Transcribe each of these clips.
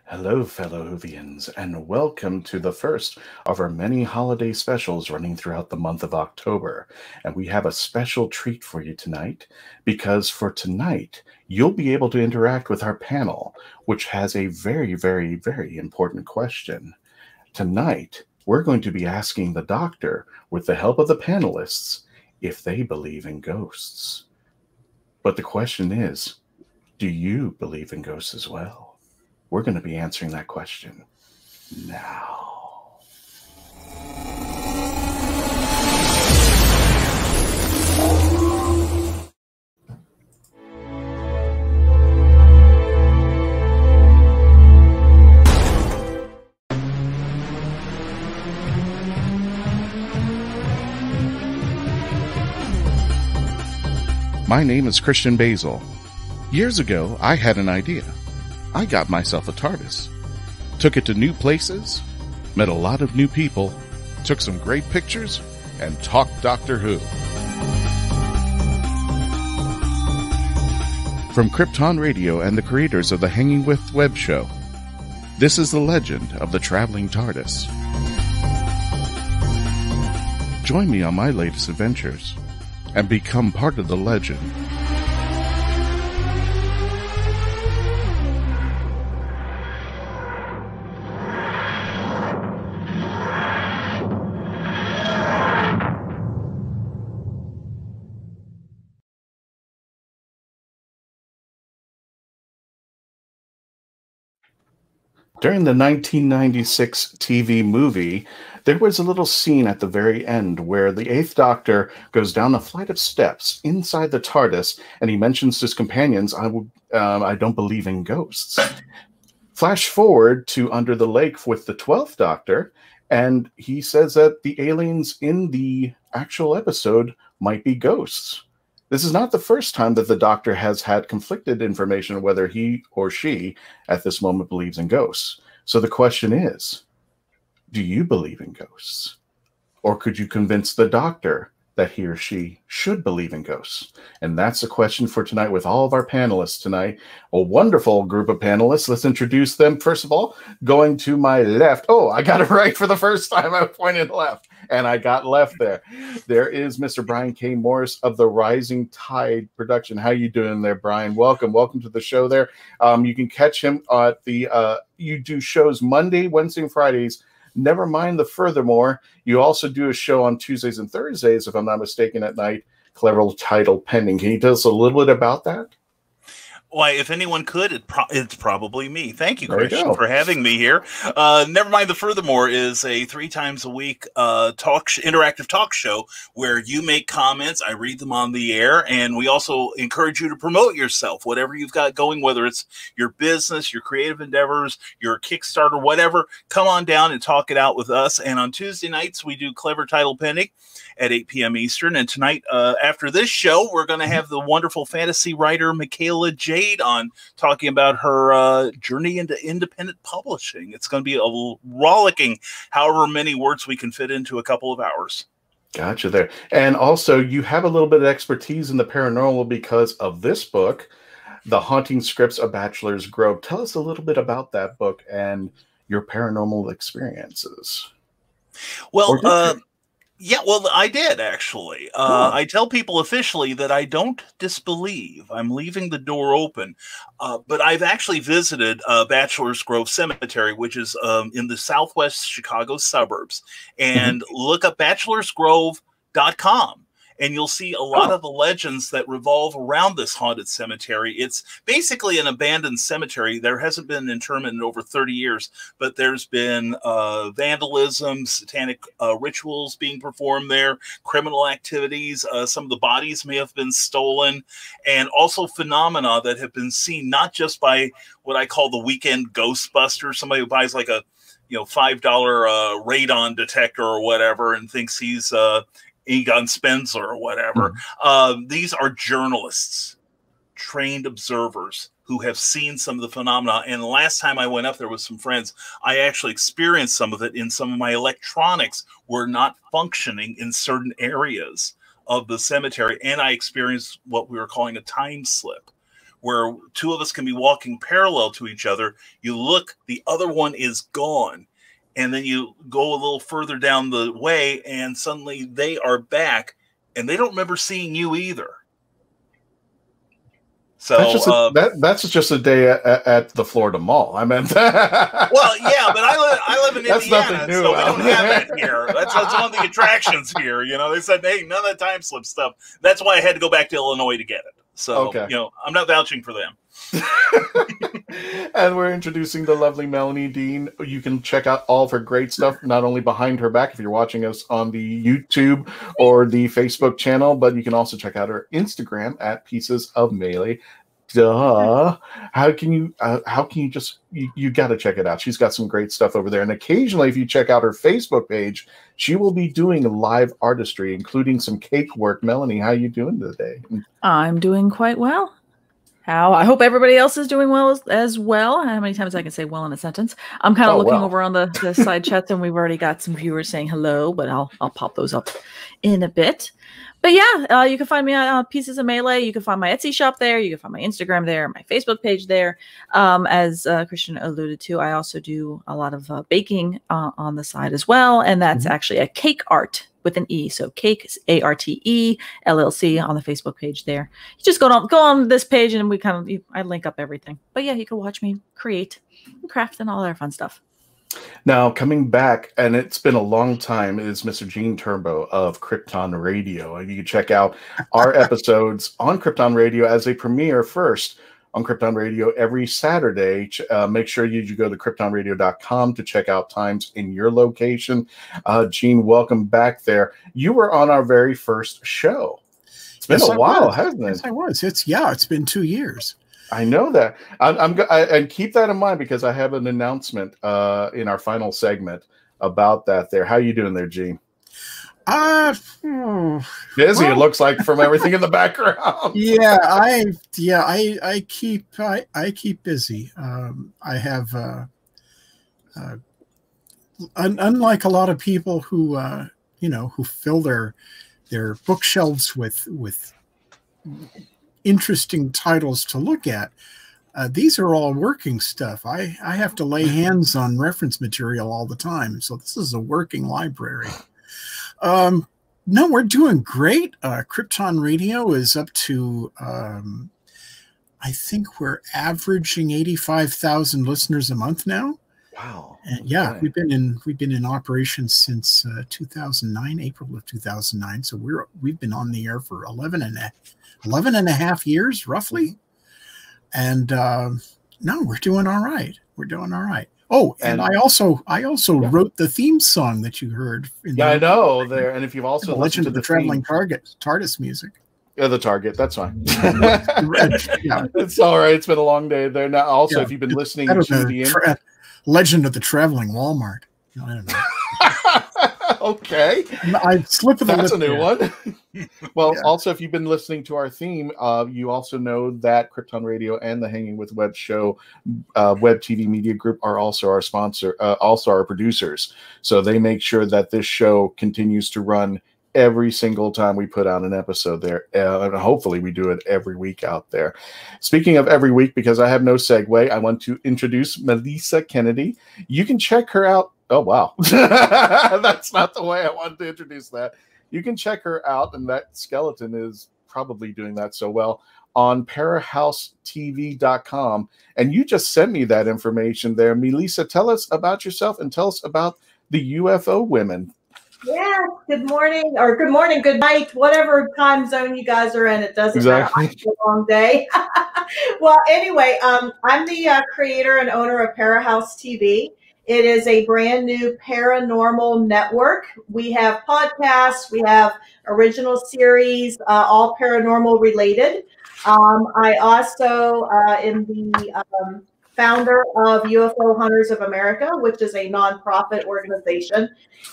Hello, fellow Whovians, and welcome to the first of our many holiday specials running throughout the month of October. And we have a special treat for you tonight, because for tonight, you'll be able to interact with our panel, which has a very important question. Tonight, we're going to be asking the doctor, with the help of the panelists, if they believe in ghosts. But the question is, do you believe in ghosts as well? We're going to be answering that question now. My name is Christian Basil. Years ago, I had an idea. I got myself a TARDIS, took it to new places, met a lot of new people, took some great pictures, and talked Doctor Who. From Krypton Radio and the creators of the Hanging With web show, this is the legend of the traveling TARDIS. Join me on my latest adventures and become part of the legend. During the 1996 TV movie, there was a little scene at the very end where the Eighth Doctor goes down a flight of steps inside the TARDIS, and he mentions to his companions, I don't believe in ghosts. Flash forward to Under the Lake with the 12th Doctor, and he says that the aliens in the actual episode might be ghosts. This is not the first time that the Doctor has had conflicted information whether he or she at this moment believes in ghosts. So the question is, do you believe in ghosts? Or could you convince the Doctor that he or she should believe in ghosts? And that's the question for tonight with all of our panelists tonight. A wonderful group of panelists. Let's introduce them. First of all, going to my left. Oh, I got it right for the first time. I pointed left, and I got left there. There is Mr. Brian K. Morris of the Rising Tide production. How you doing there, Brian? Welcome to the show there. You can catch him at the, you do shows Monday, Wednesday, and Fridays. Never mind the furthermore, you also do a show on Tuesdays and Thursdays, if I'm not mistaken, at night, clever title pending. Can you tell us a little bit about that? Why, if anyone could, it's probably me. Thank you, Christian, for having me here. Never mind the furthermore is a 3 times a week interactive talk show where you make comments, I read them on the air, and we also encourage you to promote yourself, whatever you've got going, whether it's your business, your creative endeavors, your Kickstarter, whatever. Come on down and talk it out with us. And on Tuesday nights, we do Clever Title Pending at 8 p.m. Eastern. And tonight, after this show, we're going to have the wonderful fantasy writer Michaela Jade on talking about her journey into independent publishing. It's going to be a rollicking however many words we can fit into a couple of hours. Gotcha there. And also, you have a little bit of expertise in the paranormal because of this book, The Haunting Scripts of Bachelor's Grove. Tell us a little bit about that book and your paranormal experiences. Well, yeah, well, I did, actually. Cool. I tell people officially that I don't disbelieve. I'm leaving the door open. But I've actually visited Bachelor's Grove Cemetery, which is in the southwest Chicago suburbs. And look up bachelorsgrove.com. And you'll see a lot of the legends that revolve around this haunted cemetery. It's basically an abandoned cemetery. There hasn't been an interment in over 30 years, but there's been vandalism, satanic rituals being performed there, criminal activities. Some of the bodies may have been stolen, and also phenomena that have been seen not just by what I call the weekend ghostbuster, somebody who buys like a $5 radon detector or whatever and thinks he's Egon Spencer or whatever. These are journalists, trained observers who have seen some of the phenomena. And the last time I went up there with some friends, I actually experienced some of it in some of my electronics were not functioning in certain areas of the cemetery. And I experienced what we were calling a time slip, where two of us can be walking parallel to each other. You look, the other one is gone. And then you go a little further down the way, and suddenly they are back, and they don't remember seeing you either. So that's just a day at the Florida Mall. I meant. Well, yeah, but I live in that's Indiana, new, so we don't have that here. That's one of the attractions here. You know, they said, hey, none of that time slip stuff. That's why I had to go back to Illinois to get it. So, okay. You know, I'm not vouching for them. And we're introducing the lovely Melanie Dean. You can check out all of her great stuff, not only behind her back if you're watching us on the YouTube or the Facebook channel, but you can also check out her Instagram at Pieces of Melee. Duh. How can you just you got to check it out. She's got some great stuff over there. And occasionally, if you check out her Facebook page, she will be doing live artistry, including some cake work. Melanie, how you doing today? I'm doing quite well. I hope everybody else is doing well as well. How many times I can say well in a sentence? I'm kind of looking over on the side chats, and we've already got some viewers saying hello, but I'll pop those up in a bit. But yeah, you can find me on Pieces of Melee. You can find my Etsy shop there. You can find my Instagram there, my Facebook page there. As Christian alluded to, I also do a lot of baking on the side as well, and that's actually a cake art with an E. So Cake, ARTE, LLC on the Facebook page there. You just go on this page and I link up everything. But yeah, you can watch me create and craft and all that fun stuff. Now, coming back, and it's been a long time, is Mr. Gene Turbo of Krypton Radio. You can check out our episodes on Krypton Radio as they premiere first on Krypton Radio every Saturday. Make sure you go to kryptonradio.com to check out times in your location. Gene, welcome back there. You were on our very first show. It's been a while, hasn't it? Yes, I was. It's been 2 years. I know that. And keep that in mind because I have an announcement in our final segment about that there. How you doing there, Gene? Busy, it looks like from everything in the background. Yeah, I keep busy. I have unlike a lot of people who who fill their bookshelves with interesting titles to look at. These are all working stuff. I have to lay hands on reference material all the time. So this is a working library. No, we're doing great. Krypton Radio is up to, I think we're averaging 85,000 listeners a month now. Wow. And yeah, okay. we've been in operation since 2009, April of 2009. So we've been on the air for 11 and a half years, roughly. And no, we're doing all right. We're doing all right. Oh, and I also wrote the theme song that you heard. I know there. And if you've also listened to the traveling TARDIS music. Yeah, the Target. That's fine. It's all right. It's been a long day there. Now, also, if you've been listening to the Legend of the Traveling Walmart. I don't know. Okay. I slip of the That's a new one. Well, yeah. Also, if you've been listening to our theme, you also know that Krypton Radio and the Hanging with Web show, Web TV Media Group, are also our sponsor, also our producers. So they make sure that this show continues to run every single time we put out an episode there. And hopefully we do it every week out there. Speaking of every week, because I have no segue, I want to introduce Melissa Kennedy. You can check her out. Oh, wow. That's not the way I wanted to introduce that. You can check her out, and that skeleton is probably doing that so well, on parahousetv.com. And you just sent me that information there. Melissa, tell us about yourself and tell us about the UFO women. Yeah, good morning, good night, whatever time zone you guys are in. It doesn't matter. It's a long day. Well, anyway, I'm the creator and owner of Parahouse TV. It is a brand new paranormal network. We have podcasts, we have original series, all paranormal related. I also am the founder of UFO Hunters of America, which is a nonprofit organization.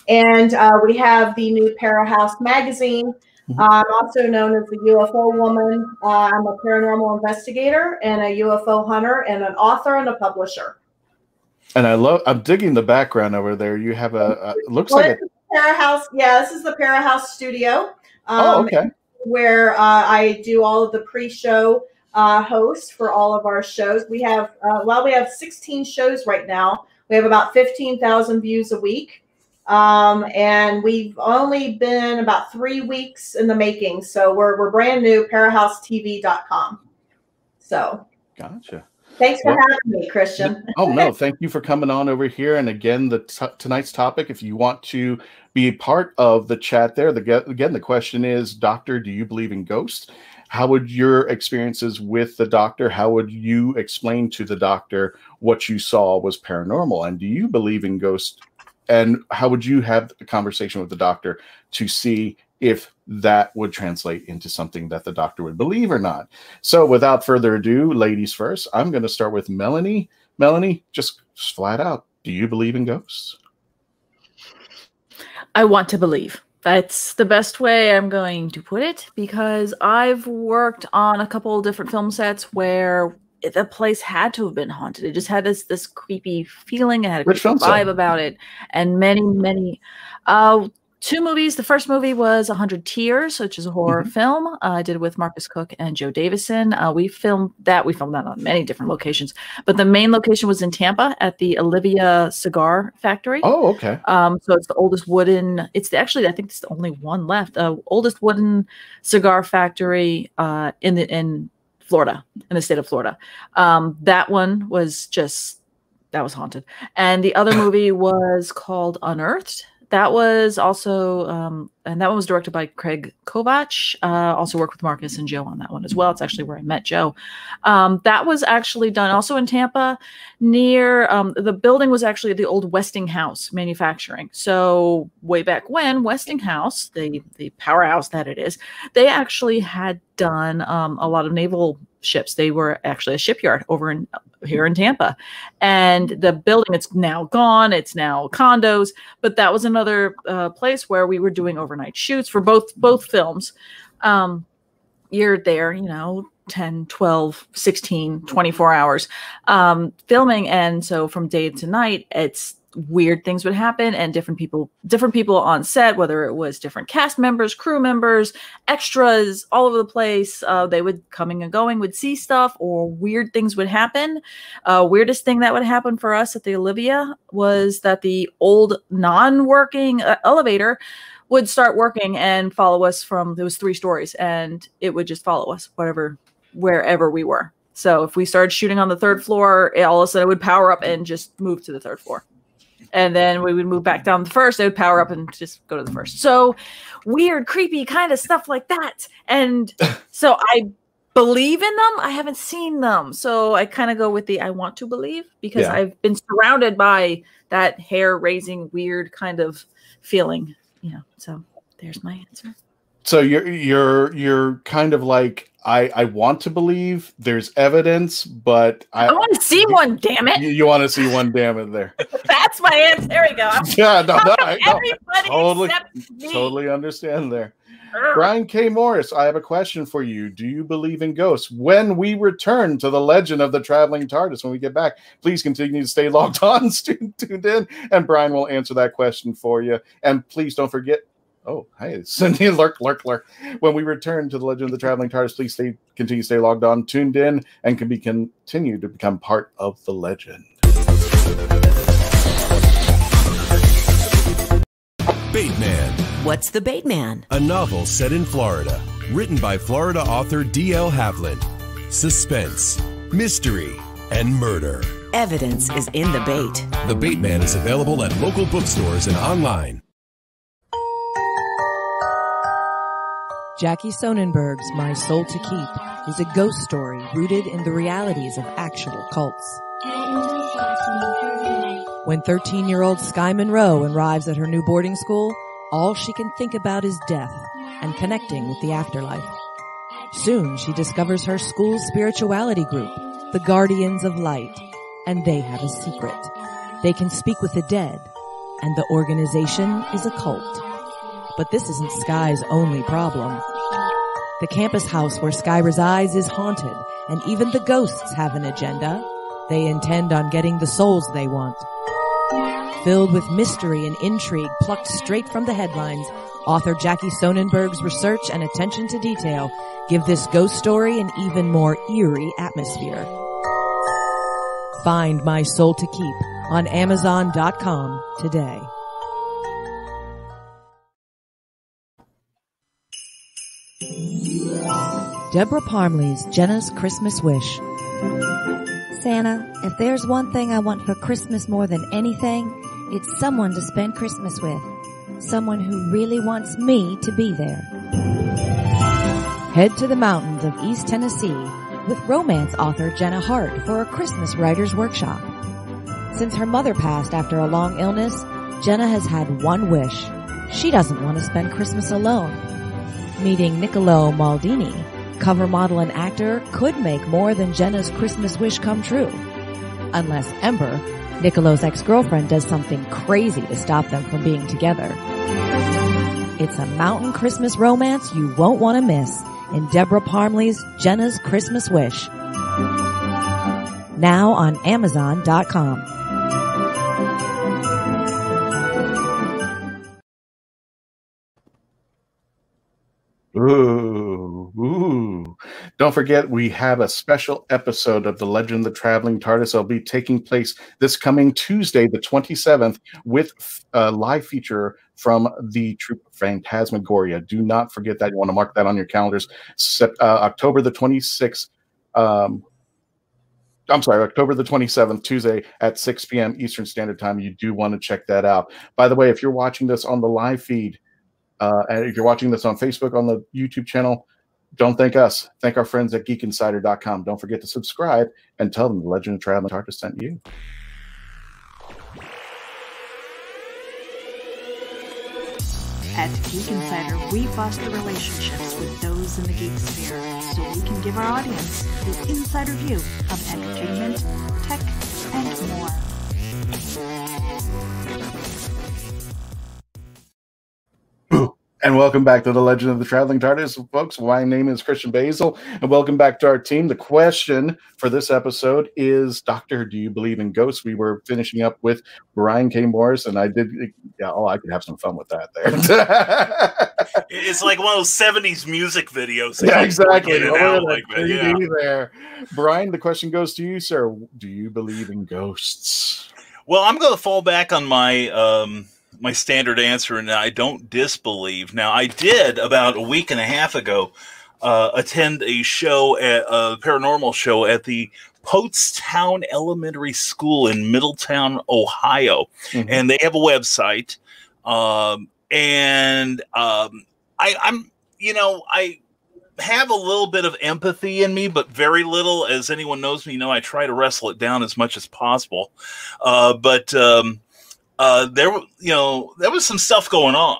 And we have the new Parahouse magazine. I'm also known as the UFO woman. I'm a paranormal investigator and a UFO hunter and an author and a publisher. And I'm digging the background over there. You have looks like a Parahouse. Yeah, this is the Parahouse studio. Okay. Where I do all of the pre-show host for all of our shows. We have, we have 16 shows right now. We have about 15,000 views a week. And we've only been about 3 weeks in the making. So we're brand new, parahousetv.com. So. Gotcha. Thanks for having me, Christian. Oh, no. Thank you for coming on over here. And again, tonight's topic, if you want to be a part of the chat there, again, the question is, Doctor, do you believe in ghosts? How would your experiences with the doctor, how would you explain to the doctor what you saw was paranormal? And do you believe in ghosts? And how would you have a conversation with the doctor to see if that would translate into something that the doctor would believe or not? So without further ado, ladies first, I'm going to start with Melanie. Melanie, just flat out, do you believe in ghosts? I want to believe. That's the best way I'm going to put it, because I've worked on a couple of different film sets where the place had to have been haunted. It just had this creepy feeling. It had a creepy vibe about it. And many 2 movies. The first movie was 100 Tears, which is a horror film. I did it with Marcus Cook and Joe Davison. We filmed that on many different locations, but the main location was in Tampa at the Olivia Cigar Factory. Oh, okay. So it's the oldest wooden. Actually, I think it's the only one left. Oldest wooden cigar factory in Florida, in the state of Florida. That one was that was haunted. And the other movie was called Unearthed. That was also, and that one was directed by Craig Kovach. Also worked with Marcus and Joe on that one as well. It's actually where I met Joe. That was actually done also in Tampa near, the building was actually the old Westinghouse manufacturing. So way back when, Westinghouse, the powerhouse that it is, they actually had done a lot of naval ships. They were actually a shipyard here in Tampa, and the building, it's now gone. It's now condos, but that was another place where we were doing overnight shoots for both films. You're there, 10, 12, 16, 24 hours filming. And so from day to night, it's weird things would happen, and different people on set, whether it was different cast members, crew members, extras, all over the place. They would coming and going, would see stuff, or weird things would happen. Weirdest thing that would happen for us at the Olivia was that the old non-working elevator would start working and follow us it was 3 stories, and it would just follow us wherever we were. So if we started shooting on the 3rd floor, all of a sudden it would power up and just move to the 3rd floor. And then we would move back down the 1st. It would power up and just go to the 1st. So weird, creepy kind of stuff like that. And so I believe in them. I haven't seen them. So I kind of go with I want to believe, because I've been surrounded by that hair-raising, weird kind of feeling. So there's my answer. So you're kind of like, I want to believe, there's evidence, but I want to see one, damn it. You want to see one, damn it, there. That's my answer. There we go. Totally understand there. Brian K. Morris, I have a question for you. Do you believe in ghosts? When we return to the legend of the traveling TARDIS, when we get back, please continue to stay logged on, tuned in, and Brian will answer that question for you. And please don't forget, oh, hey, Cindy, lurk. When we return to the legend of the traveling TARDIS, please continue to stay logged on, tuned in, and continue to become part of the legend. Bateman. What's the Bateman? A novel set in Florida, written by Florida author D.L. Havlin. Suspense, mystery, and murder. Evidence is in the bait. The Bateman is available at local bookstores and online. Jackie Sonnenberg's My Soul to Keep is a ghost story rooted in the realities of actual cults. When 13-year-old Sky Monroe arrives at her new boarding school, all she can think about is death and connecting with the afterlife. Soon she discovers her school's spirituality group, the Guardians of Light, and they have a secret. They can speak with the dead, and the organization is a cult. But this isn't Sky's only problem. The campus house where Sky resides is haunted, and even the ghosts have an agenda. They intend on getting the souls they want. Filled with mystery and intrigue plucked straight from the headlines, author Jackie Sonnenberg's research and attention to detail give this ghost story an even more eerie atmosphere. Find My Soul to Keep on Amazon.com today. Deborah Parmley's Jenna's Christmas Wish. Santa, if there's one thing I want for Christmas more than anything, it's someone to spend Christmas with. Someone who really wants me to be there. Head to the mountains of East Tennessee with romance author Jenna Hart for a Christmas writer's workshop. Since her mother passed after a long illness, Jenna has had one wish. She doesn't want to spend Christmas alone. Meeting Niccolo Maldini, cover model and actor, could make more than Jenna's Christmas wish come true. Unless Ember, Niccolo's ex-girlfriend, does something crazy to stop them from being together. It's a mountain Christmas romance you won't want to miss in Deborah Parmley's Jenna's Christmas Wish. Now on Amazon.com. Ooh. Don't forget, we have a special episode of The Legend of the Traveling TARDIS. It'll be taking place this coming Tuesday, the 27th, with a live feature from the troupe Phantasmagoria. Do not forget that. You want to mark that on your calendars. October the 26th. I'm sorry, October the 27th, Tuesday at 6 p.m. Eastern Standard Time. You do want to check that out. By the way, if you're watching this on the live feed, and if you're watching this on Facebook, on the YouTube channel, don't thank us. Thank our friends at geekinsider.com. Don't forget to subscribe and tell them the Legend of Traveling TARDIS sent you. At Geek Insider, we foster relationships with those in the geek sphere so we can give our audience the insider view of entertainment, tech, and more. And welcome back to the Legend of the Traveling TARDIS, folks. My name is Christian Basil, and welcome back to our team. The question for this episode is, Doctor, do you believe in ghosts? We were finishing up with Brian K. Morris, and I could have some fun with that there. It's like one of those 70s music videos. Yeah, exactly. Yeah. There. Brian, the question goes to you, sir. Do you believe in ghosts? Well, I'm going to fall back on my my standard answer, and I don't disbelieve. Now, I did about a week and a half ago attend a show, a paranormal show at the Pottstown Elementary School in Middletown, Ohio, and they have a website. I have a little bit of empathy in me, but very little. As anyone knows me, I try to wrestle it down as much as possible. There was some stuff going on.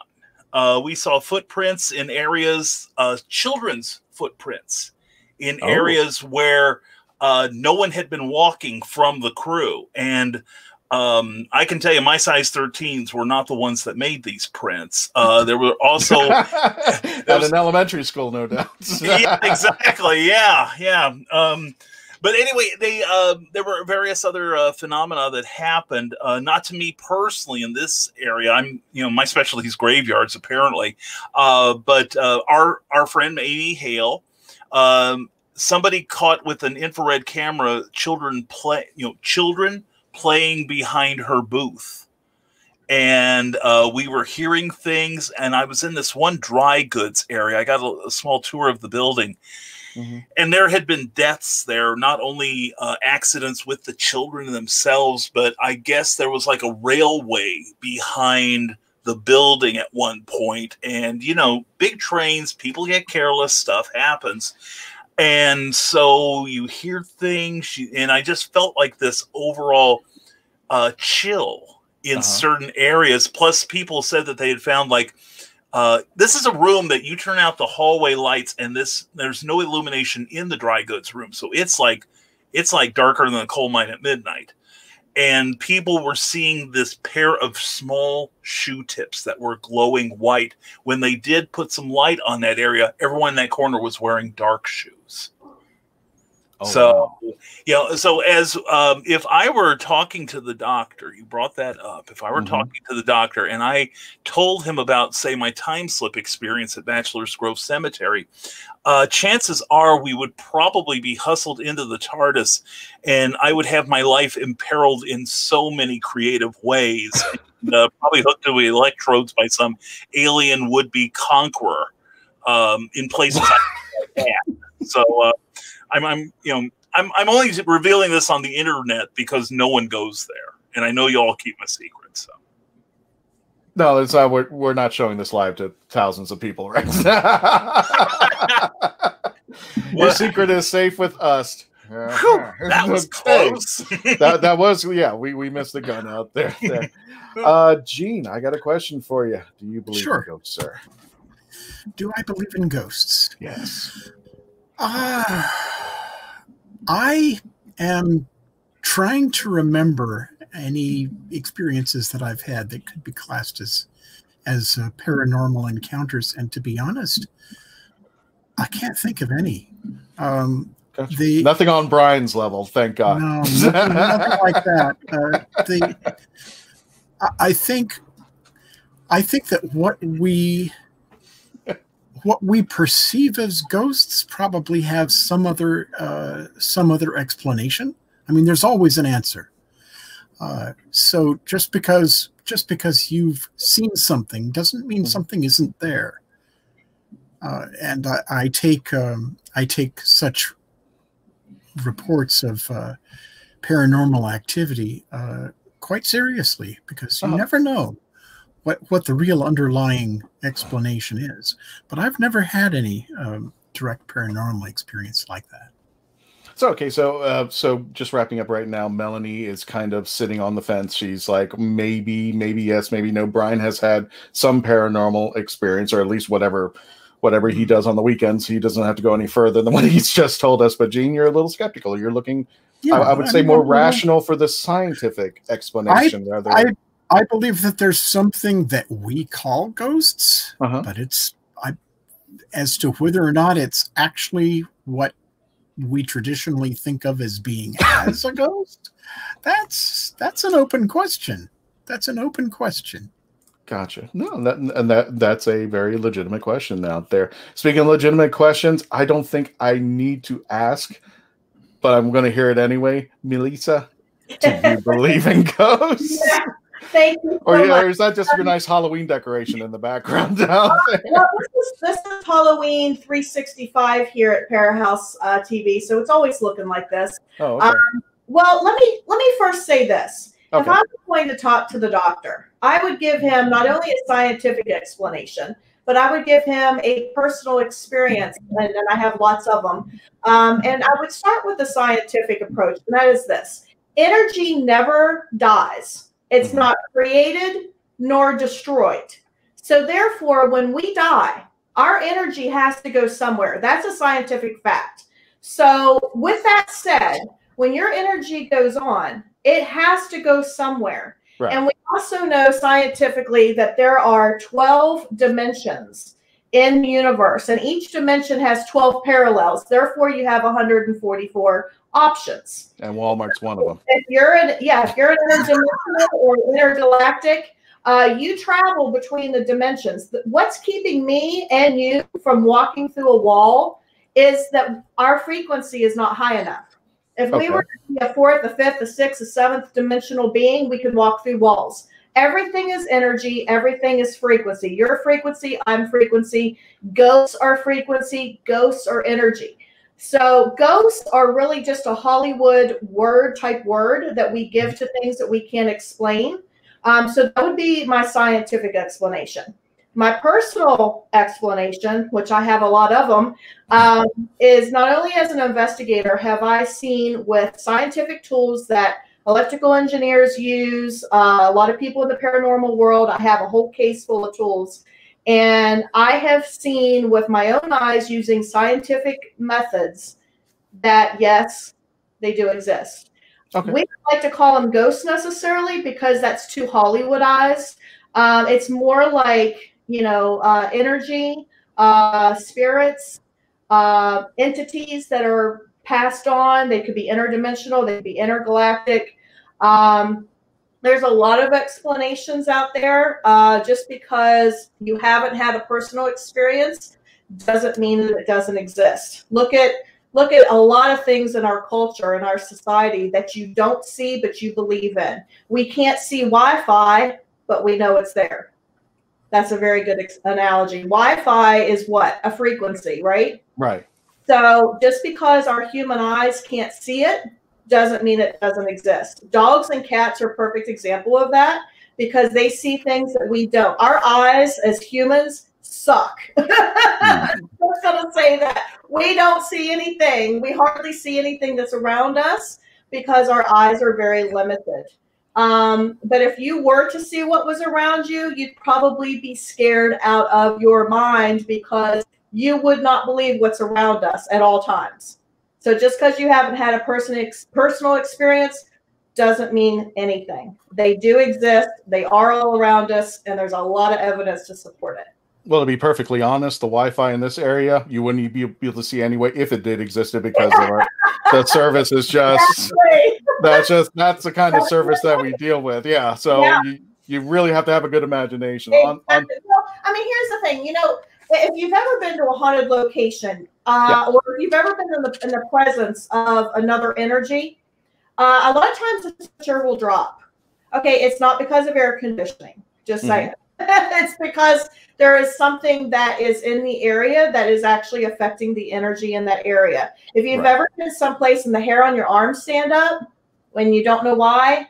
We saw footprints in areas, children's footprints in areas where no one had been walking from the crew. And I can tell you, my size 13s were not the ones that made these prints. There were also at an elementary school, no doubt. Yeah, exactly. Yeah. But anyway, there were various other phenomena that happened. Not to me personally in this area. My specialty is graveyards, apparently. But our friend Amy Hale, somebody caught with an infrared camera children playing behind her booth, and we were hearing things. And I was in this one dry goods area. I got a small tour of the building. And there had been deaths there, not only accidents with the children themselves, but I guess there was like a railway behind the building at one point. And, big trains, people get careless, stuff happens. And so you hear things, and I just felt like this overall chill in certain areas. Plus, people said that they had found this is a room that you turn out the hallway lights, and there's no illumination in the dry goods room. So it's like darker than a coal mine at midnight. And people were seeing this pair of small shoe tips that were glowing white. When they did put some light on that area, everyone in that corner was wearing dark shoes. So, so as if I were talking to the doctor, you brought that up. If I were talking to the doctor and I told him about, say, my time slip experience at Bachelor's Grove Cemetery, chances are we would probably be hustled into the TARDIS, and I would have my life imperiled in so many creative ways. Probably hooked to electrodes by some alien would-be conqueror in places I can't. So. I'm only revealing this on the internet because no one goes there, and I know you all keep my secret. So, no, it's not. We're not showing this live to thousands of people, right? Your secret is safe with us. That was close. that was, yeah. We missed the gun out there. Gene, I got a question for you. Do you believe in ghosts, sir? Do I believe in ghosts? Yes. I am trying to remember any experiences that I've had that could be classed as paranormal encounters, and to be honest, I can't think of any. Gotcha. Nothing on Brian's level, thank God. No, nothing like that. I think that what we perceive as ghosts probably have some other explanation. I mean, there's always an answer. So just because you've seen something doesn't mean something isn't there. And I take such reports of paranormal activity quite seriously, because you never know what the real underlying explanation is. But I've never had any direct paranormal experience like that. So, okay, so just wrapping up right now, Melanie is kind of sitting on the fence. She's like, maybe yes, maybe no. Brian has had some paranormal experience, or at least whatever he does on the weekends. He doesn't have to go any further than what he's just told us. But Gene, you're a little skeptical. You're looking, I would say, more rational for the scientific explanation. I believe that there's something that we call ghosts, but as to whether or not it's actually what we traditionally think of as being as a ghost, that's an open question. That's an open question. Gotcha. No, that's a very legitimate question out there. Speaking of legitimate questions, I don't think I need to ask, but I'm going to hear it anyway. Melissa, do you believe in ghosts? Yeah. Thank you so much. Or is that just your nice Halloween decoration in the background down there? Well, this is Halloween 365 here at Parahouse TV, so it's always looking like this. Oh, okay. Well, let me first say this. Okay. If I was going to talk to the doctor, I would give him not only a scientific explanation, but I would give him a personal experience, and I have lots of them. And I would start with the scientific approach, and that is this. Energy never dies. It's not created nor destroyed. So therefore, when we die, our energy has to go somewhere. That's a scientific fact. So with that said, when your energy goes on, it has to go somewhere. Right. And we also know scientifically that there are 12 dimensions in the universe, and each dimension has 12 parallels. Therefore, you have 144 options. And Walmart's one of them. If you're an interdimensional or intergalactic, you travel between the dimensions. What's keeping me and you from walking through a wall is that our frequency is not high enough. If we were to be a fourth, a fifth, a sixth, a seventh dimensional being, we could walk through walls. Everything is energy. Everything is frequency. Your frequency, I'm frequency. Ghosts are frequency. Ghosts are energy. So ghosts are really just a Hollywood word that we give to things that we can't explain. So that would be my scientific explanation. My personal explanation, which I have a lot of them, is not only as an investigator have I seen with scientific tools that electrical engineers use, a lot of people in the paranormal world. I have a whole case full of tools. And I have seen with my own eyes using scientific methods that, yes, they do exist. Okay. We don't like to call them ghosts necessarily because that's too Hollywoodized. It's more like, energy, spirits, entities that are passed on. They could be interdimensional. They could be intergalactic. There's a lot of explanations out there. Just because you haven't had a personal experience doesn't mean that it doesn't exist. Look at a lot of things in our culture, in our society, that you don't see but you believe in. We can't see Wi-Fi, but we know it's there. That's a very good analogy. Wi-Fi is what? A frequency, right? Right. So just because our human eyes can't see it doesn't mean it doesn't exist. Dogs and cats are a perfect example of that because they see things that we don't. Our eyes as humans suck. I'm just going to say that. We don't see anything. We hardly see anything that's around us because our eyes are very limited. But if you were to see what was around you, you'd probably be scared out of your mind because you would not believe what's around us at all times. So just because you haven't had a personal experience doesn't mean anything. They do exist. They are all around us, and there's a lot of evidence to support it. Well, to be perfectly honest, the Wi-Fi in this area, you wouldn't be able to see anyway if it did exist because the service is just, that's the kind of service that we deal with. Yeah. So you really have to have a good imagination. Well, I mean, here's the thing, if you've ever been to a haunted location, or if you've ever been in the presence of another energy, a lot of times the temperature will drop. Okay, it's not because of air conditioning, just saying. It's because there is something that is in the area that is actually affecting the energy in that area. If you've ever been someplace and the hair on your arm stand up when you don't know why,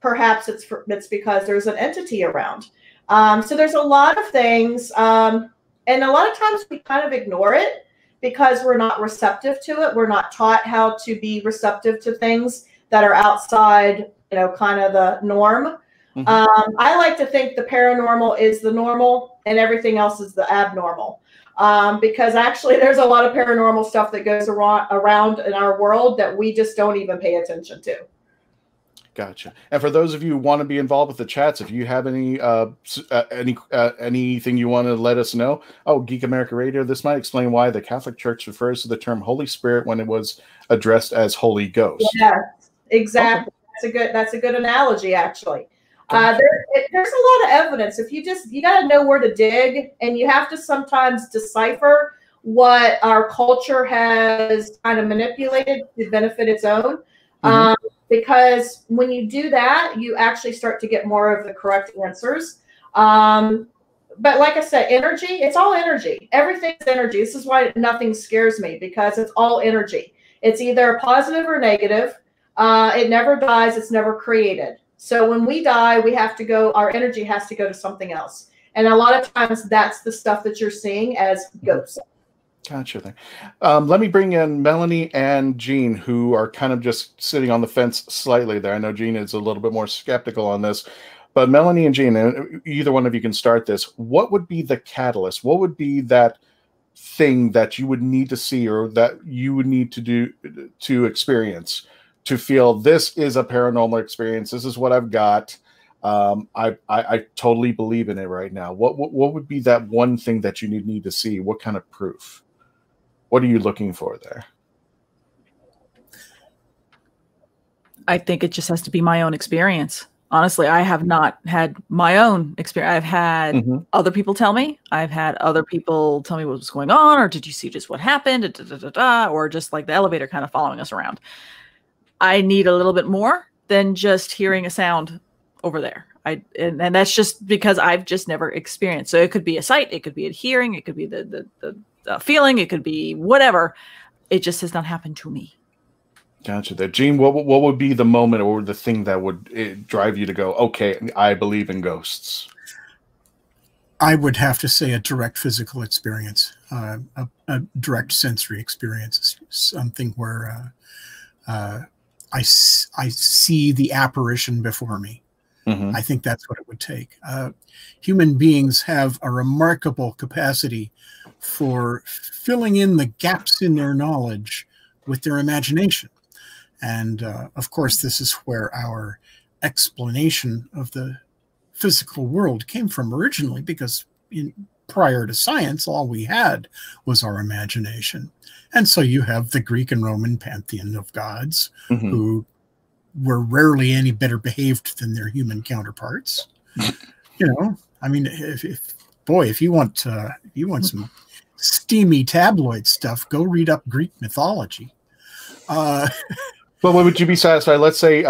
perhaps it's because there's an entity around. So there's a lot of things, and a lot of times we kind of ignore it because we're not receptive to it. We're not taught how to be receptive to things that are outside, kind of the norm. I like to think the paranormal is the normal and everything else is the abnormal. Because actually there's a lot of paranormal stuff that goes around in our world that we just don't even pay attention to. Gotcha. And for those of you who want to be involved with the chats, if you have anything you want to let us know, Geek America Radio, this might explain why the Catholic Church refers to the term Holy Spirit when it was addressed as Holy Ghost. Yes, exactly. Okay. That's a good analogy, actually. There's a lot of evidence. If you got to know where to dig, and you have to sometimes decipher what our culture has kind of manipulated to benefit its own. Because when you do that, you actually start to get more of the correct answers. But like I said, energy, it's all energy. Everything's energy. This is why nothing scares me, because it's all energy. It's either positive or negative. It never dies. It's never created. So when we die, our energy has to go to something else. And a lot of times that's the stuff that you're seeing as ghosts. Gotcha. Let me bring in Melanie and Jean, who are kind of just sitting on the fence slightly there. I know Jean is a little bit more skeptical on this, but Melanie and Jean, either one of you can start this. What would be the catalyst? What would be that thing that you would need to see or that you would need to do to experience to feel this is a paranormal experience? This is what I've got. I totally believe in it right now. What would be that one thing that you need to see? What kind of proof? What are you looking for there? I think it just has to be my own experience. Honestly, I have not had my own experience. I've had other people tell me. I've had other people tell me what was going on, or did you see just what happened? Or just like the elevator kind of following us around. I need a little bit more than just hearing a sound over there. And that's just because I've just never experienced. So it could be a sight, it could be a hearing, it could be the feeling, it could be whatever. It just has not happened to me. Gotcha. There, Jean, what would be the moment or the thing that would drive you to go, okay, I believe in ghosts? I would have to say a direct physical experience, a direct sensory experience, something where I see the apparition before me. I think that's what it would take. Human beings have a remarkable capacity for filling in the gaps in their knowledge with their imagination. And of course, this is where our explanation of the physical world came from originally, because prior to science, all we had was our imagination. And so you have the Greek and Roman pantheon of gods who were rarely any better behaved than their human counterparts. You know, I mean, if you want some steamy tabloid stuff, go read up Greek mythology. Well, what would you be satisfied? Let's say,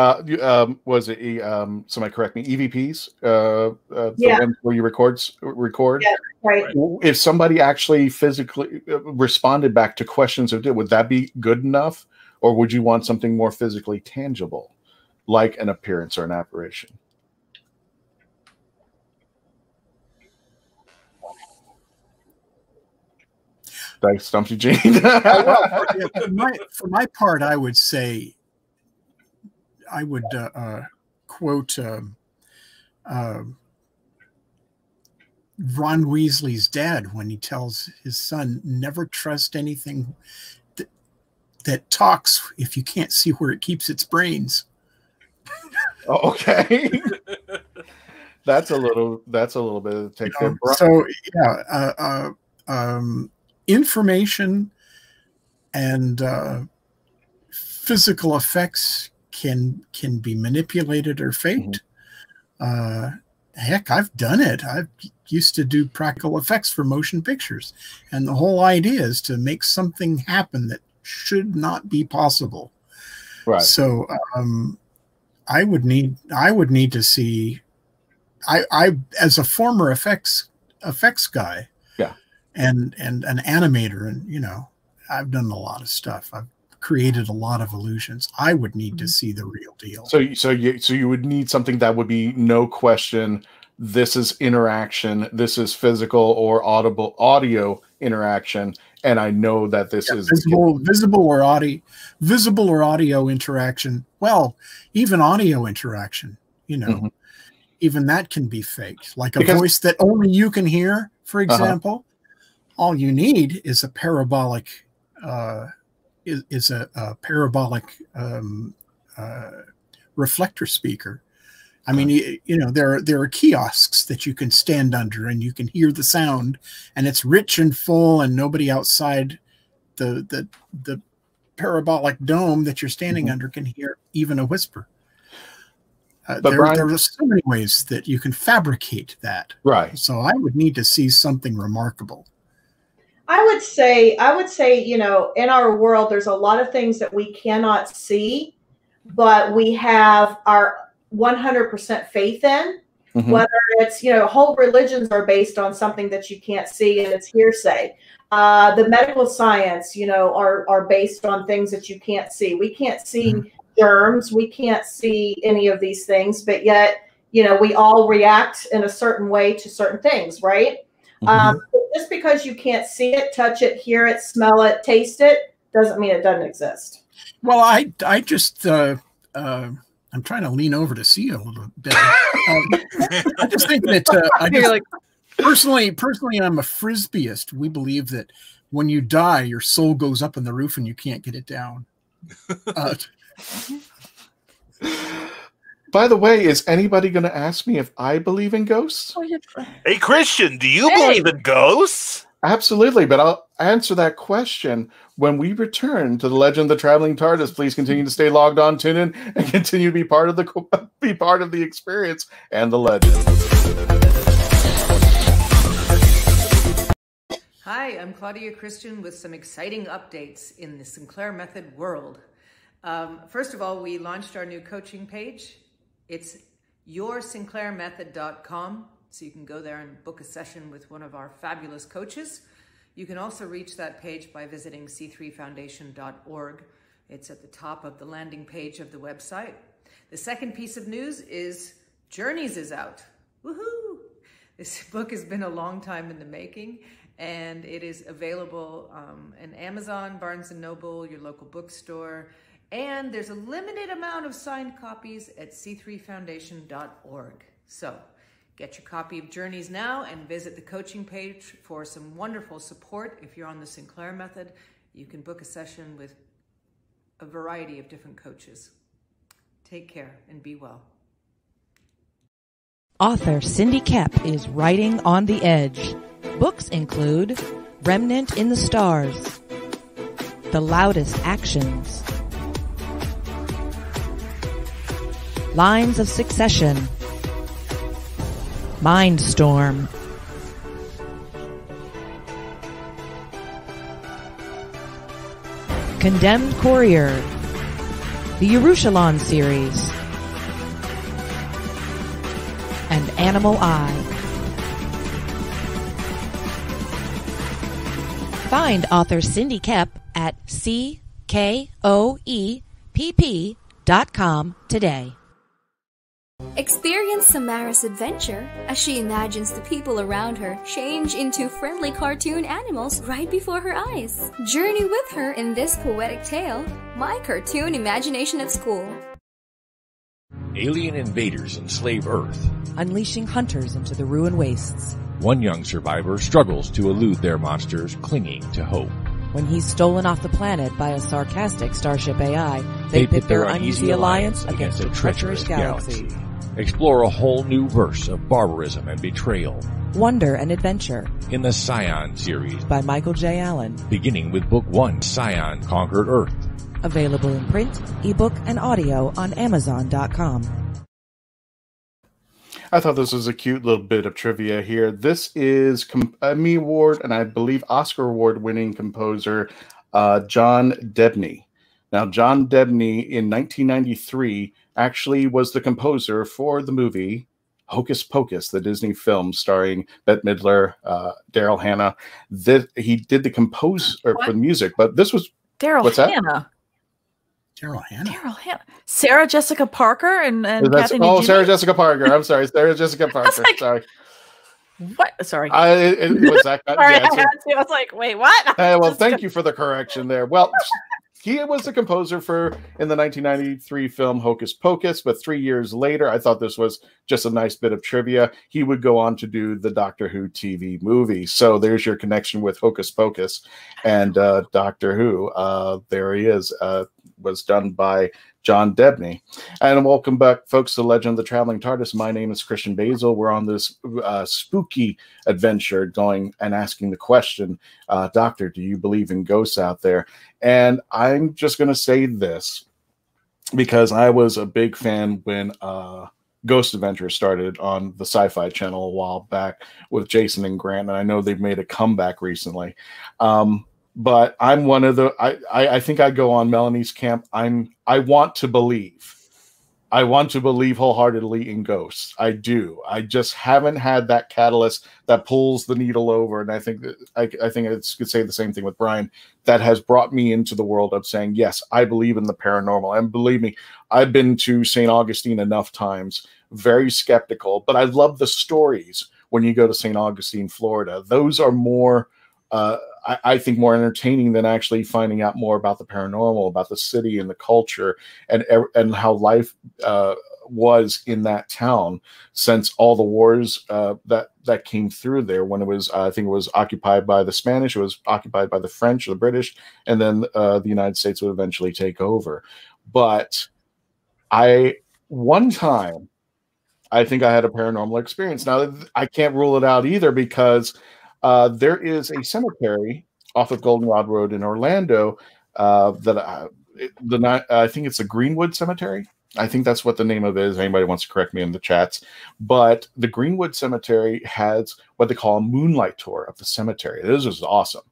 was it, somebody correct me, EVPs? The ones where you record? Yeah, right. If somebody actually physically responded back to questions or did, would that be good enough? Or would you want something more physically tangible, like an appearance or an apparition? Thanks, Stumpy Gene. For my part, I would say, I would quote Ron Weasley's dad when he tells his son, never trust anything that talks if you can't see where it keeps its brains. Oh, okay. That's a little bit of take there. So yeah, information and physical effects can be manipulated or faked. Heck, I've done it. I used to do practical effects for motion pictures, and the whole idea is to make something happen that should not be possible. Right. So I would need to see. I as a former effects guy, yeah, and an animator, and you know, I've done a lot of stuff. I've created a lot of illusions. I would need to see the real deal. So you would need something that would be no question. This is interaction. This is physical or audio interaction, and I know that this is visible or audio interaction. Well, even audio interaction. You know, even that can be faked. Like a voice that only you can hear, for example. All you need is a parabolic. Is a parabolic reflector speaker. I mean, you know, there are kiosks that you can stand under and you can hear the sound, and it's rich and full, and nobody outside the parabolic dome that you're standing under can hear even a whisper. There are so many ways that you can fabricate that. Right. So I would need to see something remarkable. I would say, you know, in our world, there's a lot of things that we cannot see, but we have our 100% faith in, whether it's, you know, whole religions are based on something that you can't see and it's hearsay. The medical science, you know, are based on things that you can't see. We can't see germs. We can't see any of these things, but yet, you know, we all react in a certain way to certain things, right? Just because you can't see it, touch it, hear it, smell it, taste it, doesn't mean it doesn't exist. Well, I just I'm trying to lean over to see you a little bit. I just think that personally, I'm a frisbeeist. We believe that when you die, your soul goes up in the roof and you can't get it down. By the way, is anybody going to ask me if I believe in ghosts? Hey, Christian, do you believe in ghosts? Absolutely, but I'll answer that question when we return to the Legend of the Traveling TARDIS. Please continue to stay logged on, tune in, and continue to be part of the experience and the legend. Hi, I'm Claudia Christian with some exciting updates in the Sinclair Method world. First of all, we launched our new coaching page. It's yoursinclairmethod.com, so you can go there and book a session with one of our fabulous coaches. You can also reach that page by visiting c3foundation.org. It's at the top of the landing page of the website. The second piece of news is Journeys is out. Woohoo! This book has been a long time in the making, and it is available in Amazon, Barnes & Noble, your local bookstore, and there's a limited amount of signed copies at c3foundation.org. So get your copy of Journeys now and visit the coaching page for some wonderful support. If you're on the Sinclair Method, you can book a session with a variety of different coaches. Take care and be well. Author Cindy Kep is writing on the edge. Books include Remnant in the Stars, The Loudest Actions, Lines of Succession, Mindstorm, Condemned Courier, the Yerushalayim series, and Animal Eye. Find author Cindy Kep at CKOEPP.com today. Experience Samara's adventure as she imagines the people around her change into friendly cartoon animals right before her eyes. Journey with her in this poetic tale, My Cartoon Imagination at School. Alien invaders enslave Earth, unleashing hunters into the ruined wastes. One young survivor struggles to elude their monsters, clinging to hope. When he's stolen off the planet by a sarcastic Starship AI, they pit their uneasy alliance against a treacherous galaxy. Explore a whole new verse of barbarism and betrayal. Wonder and adventure. In the Scion series by Michael J. Allen. Beginning with Book 1, Scion Conquered Earth. Available in print, ebook, and audio on Amazon.com. I thought this was a cute little bit of trivia here. This is Emmy Award and I believe Oscar Award winning composer John Debney. Now, John Debney in 1993 actually was the composer for the movie Hocus Pocus, the Disney film starring Bette Midler, Daryl Hannah. He did the compose for the music, but this was Daryl Hannah. Daryl Hannah. Daryl Hannah. Sarah Jessica Parker and Kathy Sarah Jessica Parker. I'm sorry, Sarah Jessica Parker. Sorry. What? Sorry. It was that. Sorry, yeah, I was like, wait, what? Well, thank you for the correction there. Well, he was the composer in the 1993 film Hocus Pocus, but 3 years later, I thought this was just a nice bit of trivia. He would go on to do the Doctor Who TV movie. So there's your connection with Hocus Pocus and Doctor Who. There he is. Was done by John Debney. And welcome back, folks, to Legend of the Traveling TARDIS. My name is Christian Basil. We're on this spooky adventure going and asking the question, Doctor, do you believe in ghosts out there? And I'm just going to say this, because I was a big fan when Ghost Adventure started on the Sci-Fi Channel a while back with Jason and Grant, and I know they've made a comeback recently. But I'm one of the. I think I go on Melanie's camp. I want to believe. I want to believe wholeheartedly in ghosts. I do. I just haven't had that catalyst that pulls the needle over. And I think that I think I could say the same thing with Brian. That has brought me into the world of saying, yes, I believe in the paranormal. And believe me, I've been to St. Augustine enough times. Very skeptical, but I love the stories when you go to St. Augustine, Florida. Those are more. I think more entertaining than actually finding out more about the paranormal, about the city and the culture, and how life was in that town since all the wars that came through there. When it was, I think it was occupied by the Spanish, it was occupied by the French or the British, and then the United States would eventually take over. But one time, I think I had a paranormal experience. Now I can't rule it out either, because there is a cemetery off of Goldenrod Road in Orlando I think it's the Greenwood Cemetery. I think that's what the name of it is. Anybody wants to correct me in the chats. But the Greenwood Cemetery has what they call a moonlight tour of the cemetery. This is awesome.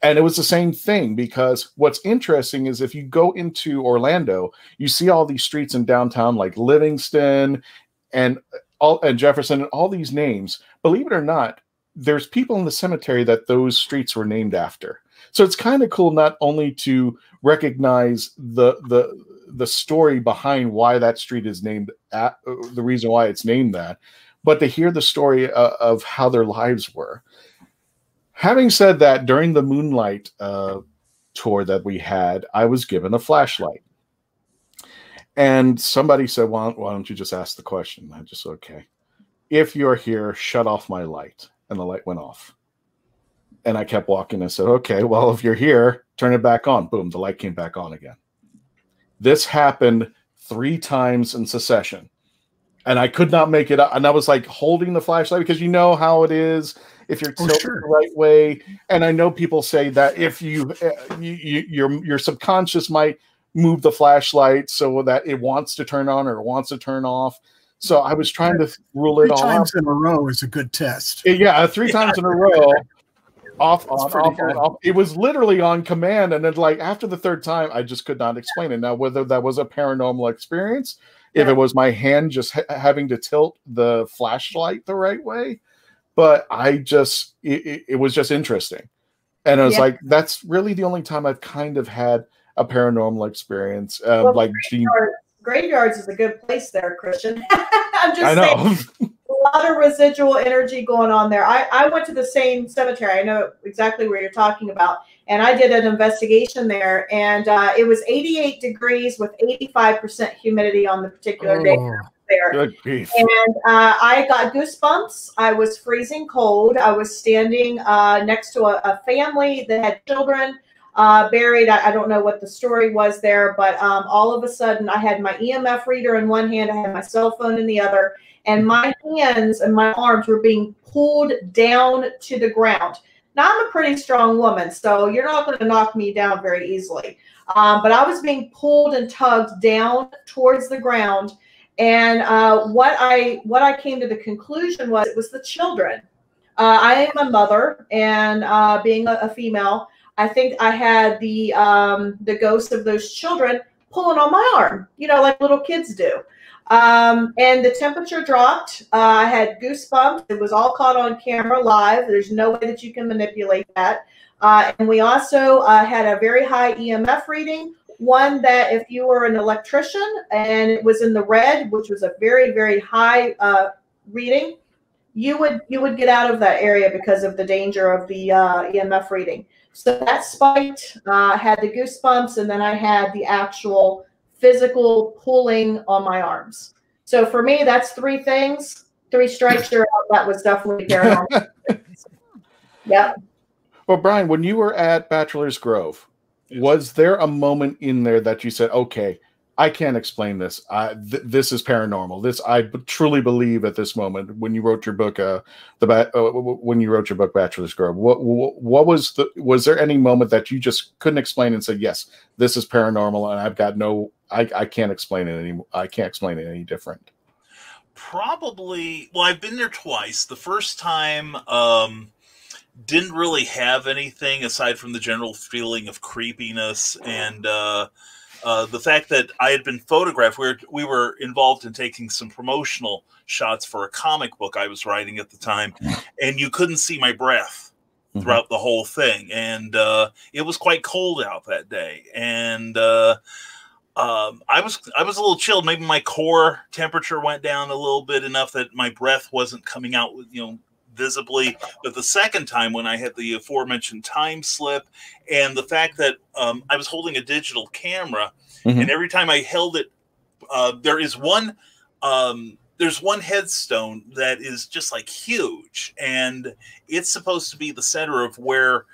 And it was the same thing, because what's interesting is if you go into Orlando, you see all these streets in downtown like Livingston and Jefferson and all these names. Believe it or not, there's people in the cemetery that those streets were named after. So it's kind of cool not only to recognize the story behind why that street is named the reason why it's named that, but to hear the story of how their lives were. Having said that, during the moonlight tour that we had, I was given a flashlight. And somebody said, why don't you just ask the question? I just, okay. If you're here, shut off my light. And the light went off. And I kept walking and said, okay, well, if you're here, turn it back on. Boom, the light came back on again. This happened 3 times in succession. and I could not make it up. And I was like holding the flashlight because you know how it is if you're tilted the right way. And I know people say that if your subconscious might move the flashlight so that it wants to turn on or it wants to turn off. So I was trying to rule it all out. 3 times in a row is a good test. Yeah, 3 times in a row. Off, on, off, on, off. It was literally on command, and then like after the 3rd time, I just could not explain it. Now, whether that was a paranormal experience, if it was my hand just having to tilt the flashlight the right way, but I just it was just interesting, and I was like, that's really the only time I've kind of had a paranormal experience. Like graveyards is a good place there, Christian. I'm just saying. A lot of residual energy going on there. I went to the same cemetery. I know exactly where you're talking about. And I did an investigation there. And it was 88 degrees with 85% humidity on the particular day there. Good grief. And I got goosebumps. I was freezing cold. I was standing next to a family that had children buried. I don't know what the story was there. But all of a sudden, I had my EMF reader in one hand. I had my cell phone in the other. And my hands and my arms were being pulled down to the ground. Now, I'm a pretty strong woman, so you're not going to knock me down very easily. But I was being pulled and tugged down towards the ground. And what I came to the conclusion was it was the children. I am a mother, and being a female, I think I had the ghost of those children pulling on my arm, like little kids do. And the temperature dropped. I had goosebumps. It was all caught on camera live. There's no way that you can manipulate that. And we also had a very high EMF reading, one that if you were an electrician and it was in the red, which was a very, very high reading, you would get out of that area because of the danger of the EMF reading. So that spiked, had the goosebumps, and then I had the actual physical pulling on my arms. So for me, that's 3 things. 3 strikes, you're out. That was definitely paranormal. Yeah. Well, Brian, when you were at Bachelor's Grove, was there a moment in there that you said, okay, I can't explain this. This is paranormal. This I truly believe at this moment. When you wrote your book, Bachelor's Grove, what was there any moment that you just couldn't explain and said, yes, this is paranormal, and I've got I can't explain it anymore. I can't explain it any different. Probably. Well, I've been there twice. The first time didn't really have anything aside from the general feeling of creepiness and the fact that I had been photographed. We were involved in taking some promotional shots for a comic book I was writing at the time, and you couldn't see my breath throughout the whole thing. And it was quite cold out that day. And I was a little chilled. Maybe my core temperature went down a little bit enough that my breath wasn't coming out, visibly. But the second time, when I had the aforementioned time slip, and the fact that I was holding a digital camera, and every time I held it, there's one headstone that is just like huge, and it's supposed to be the center of where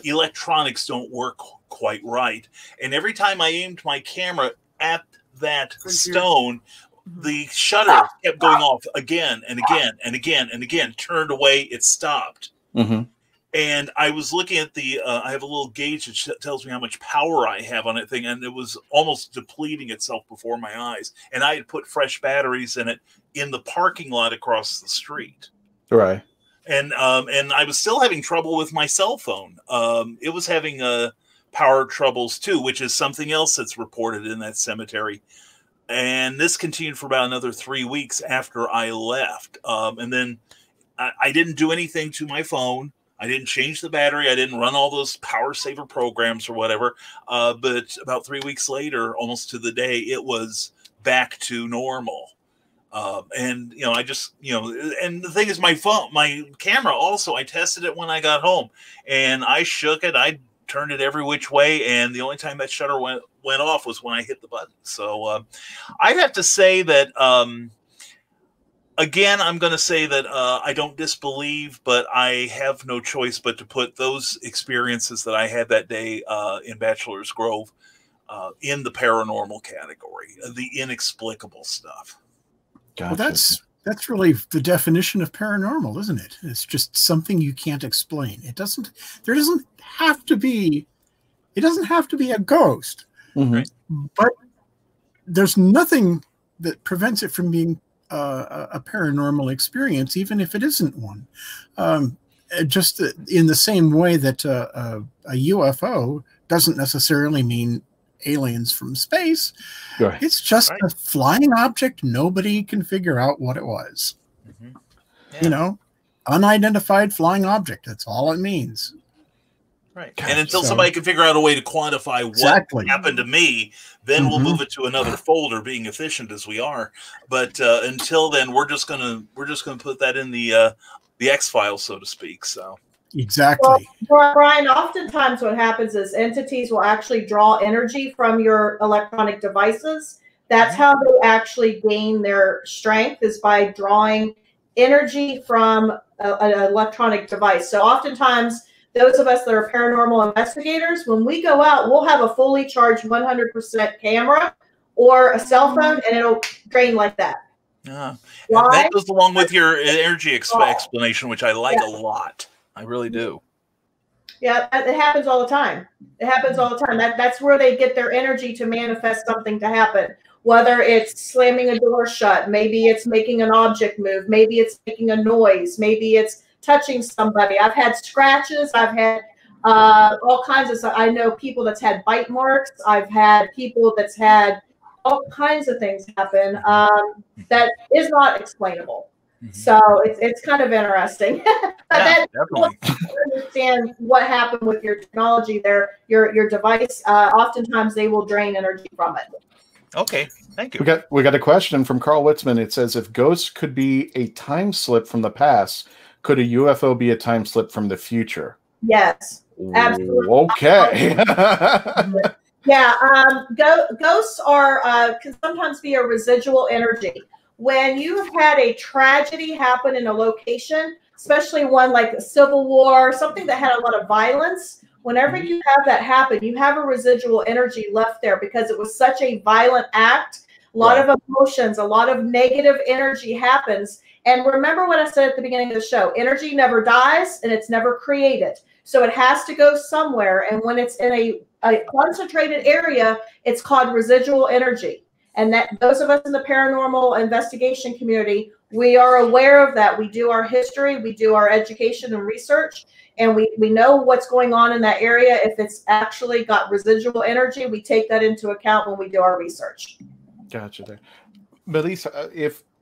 electronics don't work quite right. And every time I aimed my camera at that stone, the shutter kept going off again and again and again and again. Turned away, it stopped. And I was looking at I have a little gauge that tells me how much power I have on that thing, and it was almost depleting itself before my eyes. And I had put fresh batteries in it in the parking lot across the street. Right. And I was still having trouble with my cell phone. It was having power troubles too, which is something else that's reported in that cemetery. And this continued for about another 3 weeks after I left. And then I didn't do anything to my phone. I didn't change the battery. I didn't run all those power saver programs or whatever. But about 3 weeks later, almost to the day, it was back to normal. And, I just, and the thing is my camera also, I tested it when I got home, and I shook it. I turned it every which way. And the only time that shutter went off was when I hit the button. So I'd have to say that, again, I'm going to say that I don't disbelieve, but I have no choice but to put those experiences that I had that day in Bachelor's Grove in the paranormal category, the inexplicable stuff. Well, that's really the definition of paranormal, isn't it? It's just something you can't explain. It doesn't have to be a ghost. But there's nothing that prevents it from being a paranormal experience, even if it isn't one. Just in the same way that a UFO doesn't necessarily mean aliens from space. Right. It's just a flying object. Nobody can figure out what it was. You know, unidentified flying object. That's all it means. Right. And until somebody can figure out a way to quantify what happened to me, then we'll move it to another folder, being efficient as we are. But until then, we're just gonna put that in the X file, so to speak. So exactly. Well, Brian, oftentimes what happens is entities will actually draw energy from your electronic devices. That's how they actually gain their strength, is by drawing energy from an electronic device. So oftentimes, those of us that are paranormal investigators, when we go out, we'll have a fully charged 100% camera or a cell phone, and it'll drain like that. That goes along with your energy explanation, which I like a lot. I really do. Yeah, it happens all the time. It happens all the time. That's where they get their energy to manifest something to happen. Whether it's slamming a door shut, maybe it's making an object move, maybe it's making a noise, maybe it's touching somebody. I've had scratches. I've had all kinds of stuff. I know people that's had bite marks. I've had people that's had all kinds of things happen that is not explainable. So it's kind of interesting. Definitely. Understand what happened with your technology there, your device. Oftentimes they will drain energy from it. Okay, thank you. We got a question from Carl Witzman. It says, if ghosts could be a time slip from the past, could a UFO be a time slip from the future? Yes, absolutely. Okay. Ghosts can sometimes be a residual energy. When you have had a tragedy happen in a location, especially one like a civil war, something that had a lot of violence, whenever you have that happen, you have a residual energy left there because it was such a violent act. A lot of emotions, a lot of negative energy happens. And remember what I said at the beginning of the show, energy never dies and it's never created. So it has to go somewhere. And when it's in a concentrated area, it's called residual energy. And that those of us in the paranormal investigation community, we are aware of that. We do our history, we do our education and research, and we know what's going on in that area. If it's actually got residual energy, we take that into account when we do our research. Gotcha there. Melissa,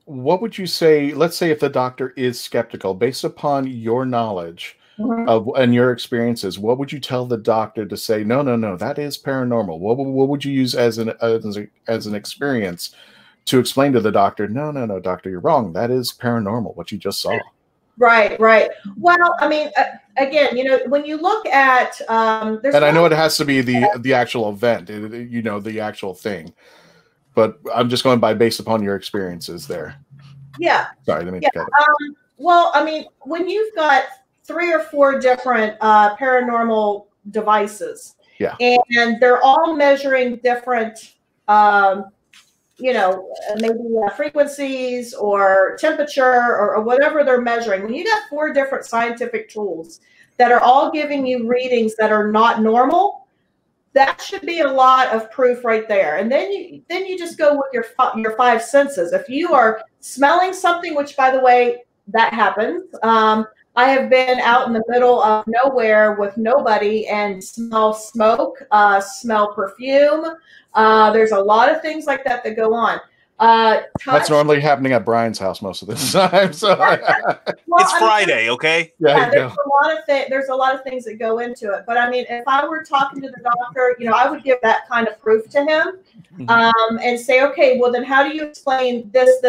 what would you say, let's say if the doctor is skeptical, based upon your knowledge and your experiences, what would you tell the doctor to say, no, that is paranormal? What would you use as an experience to explain to the doctor, no, doctor, you're wrong. That is paranormal, what you just saw. Right. Well, I mean, again, when you look at, and I know it has to be the actual event, the actual thing. But I'm just going based upon your experiences there. Yeah. Sorry, let me cut it. Well, I mean, when you've got 3 or 4 different paranormal devices, and they're all measuring different, maybe frequencies or temperature or whatever they're measuring. When you got 4 different scientific tools that are all giving you readings that are not normal, that should be a lot of proof right there. And then you just go with your 5 senses. If you are smelling something, which by the way, that happens. I have been out in the middle of nowhere with nobody and smell smoke, smell perfume. There's a lot of things like that go on. That's normally happening at Brian's house most of the time. So it's Friday, okay? Yeah, there's a lot of things that go into it. But I mean, if I were talking to the doctor, I would give that kind of proof to him, and say, okay, well then, how do you explain this,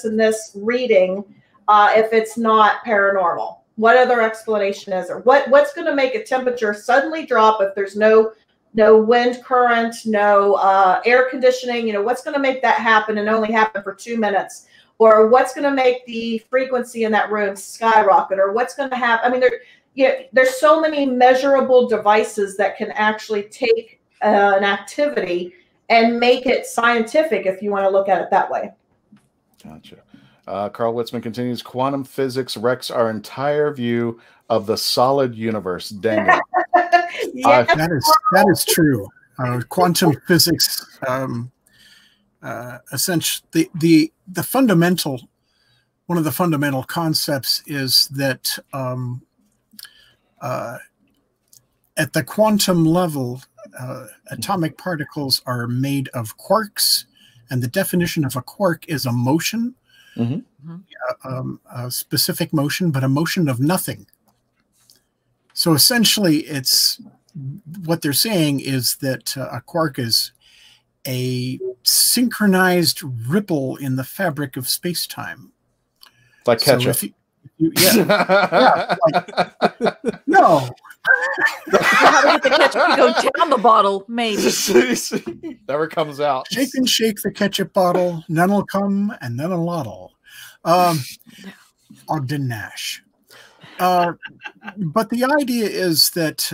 and this reading if it's not paranormal? What other explanation is there? What's going to make a temperature suddenly drop if there's no wind current, no air conditioning? What's going to make that happen and only happen for 2 minutes? Or what's going to make the frequency in that room skyrocket? Or what's going to happen? I mean, there's so many measurable devices that can actually take an activity and make it scientific, if you want to look at it that way. Gotcha. Carl Witzman continues, quantum physics wrecks our entire view of the solid universe. Dang it. That is true. Quantum physics, essentially, the fundamental, one of the fundamental concepts is that at the quantum level, atomic particles are made of quarks, and the definition of a quark is a motion, a specific motion, but a motion of nothing. So essentially, it's what they're saying is that a quark is a synchronized ripple in the fabric of space-time. Like ketchup. So no. How to get the ketchup to go down the bottle, maybe. Never comes out. Shake and shake the ketchup bottle. None'll come and then a lot'll. Ogden Nash. But the idea is that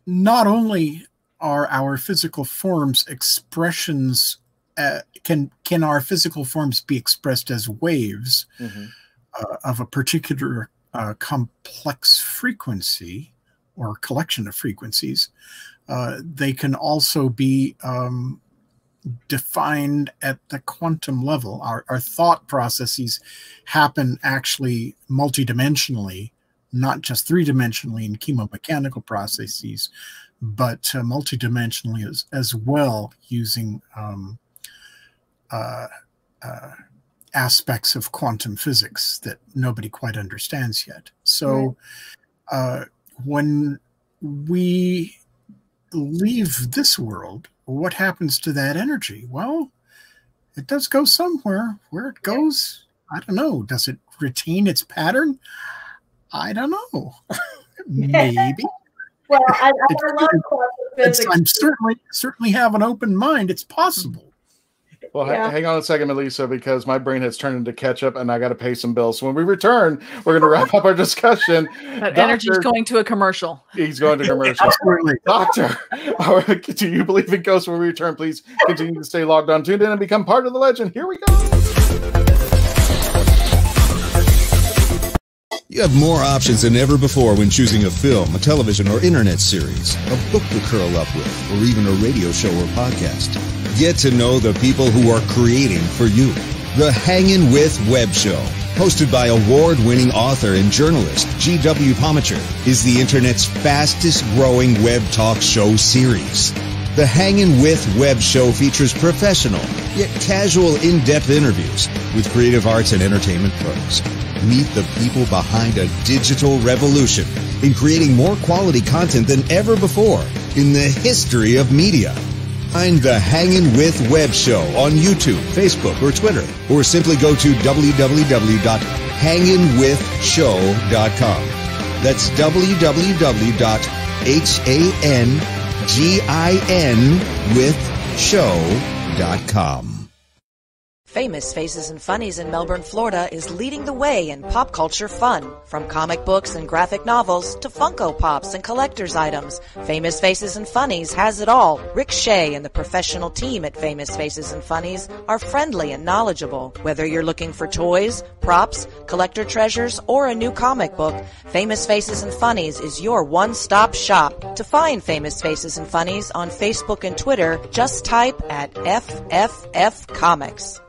not only are our physical forms expressions, can our physical forms be expressed as waves of a particular complex frequency or collection of frequencies, they can also be defined at the quantum level. Our thought processes happen actually multidimensionally, not just three-dimensionally in chemomechanical processes, but multidimensionally as well, using aspects of quantum physics that nobody quite understands yet. So when we leave this world, what happens to that energy? Well, it does go somewhere. Where it goes, I don't know. Does it retain its pattern? I don't know. Maybe. Well, I love quantum physics. I'm certainly have an open mind. It's possible. Well, hang on a second, Melissa, because my brain has turned into ketchup and I got to pay some bills. So when we return, we're going to wrap up our discussion. That energy's going to a commercial. He's going to commercial. Absolutely. Doctor, do you believe in ghosts? When we return, please continue to stay logged on, tuned in, and become part of the legend. Here we go. You have more options than ever before when choosing a film, a television or internet series, a book to curl up with, or even a radio show or podcast. Get to know the people who are creating for you. The Hangin' With Web Show, hosted by award-winning author and journalist G.W. Pomacher, is the internet's fastest-growing web talk show series. The Hangin' With Web Show features professional, yet casual, in-depth interviews with creative arts and entertainment pros. Meet the people behind a digital revolution in creating more quality content than ever before in the history of media. Find the Hangin' With Web Show on YouTube, Facebook, or Twitter, or simply go to www.hanginwithshow.com. That's www.hanginwithshow.com. Famous Faces and Funnies in Melbourne, Florida is leading the way in pop culture fun. From comic books and graphic novels to Funko Pops and collector's items, Famous Faces and Funnies has it all. Rick Shea and the professional team at Famous Faces and Funnies are friendly and knowledgeable. Whether you're looking for toys, props, collector treasures, or a new comic book, Famous Faces and Funnies is your one-stop shop. To find Famous Faces and Funnies on Facebook and Twitter, just type at FFF Comics.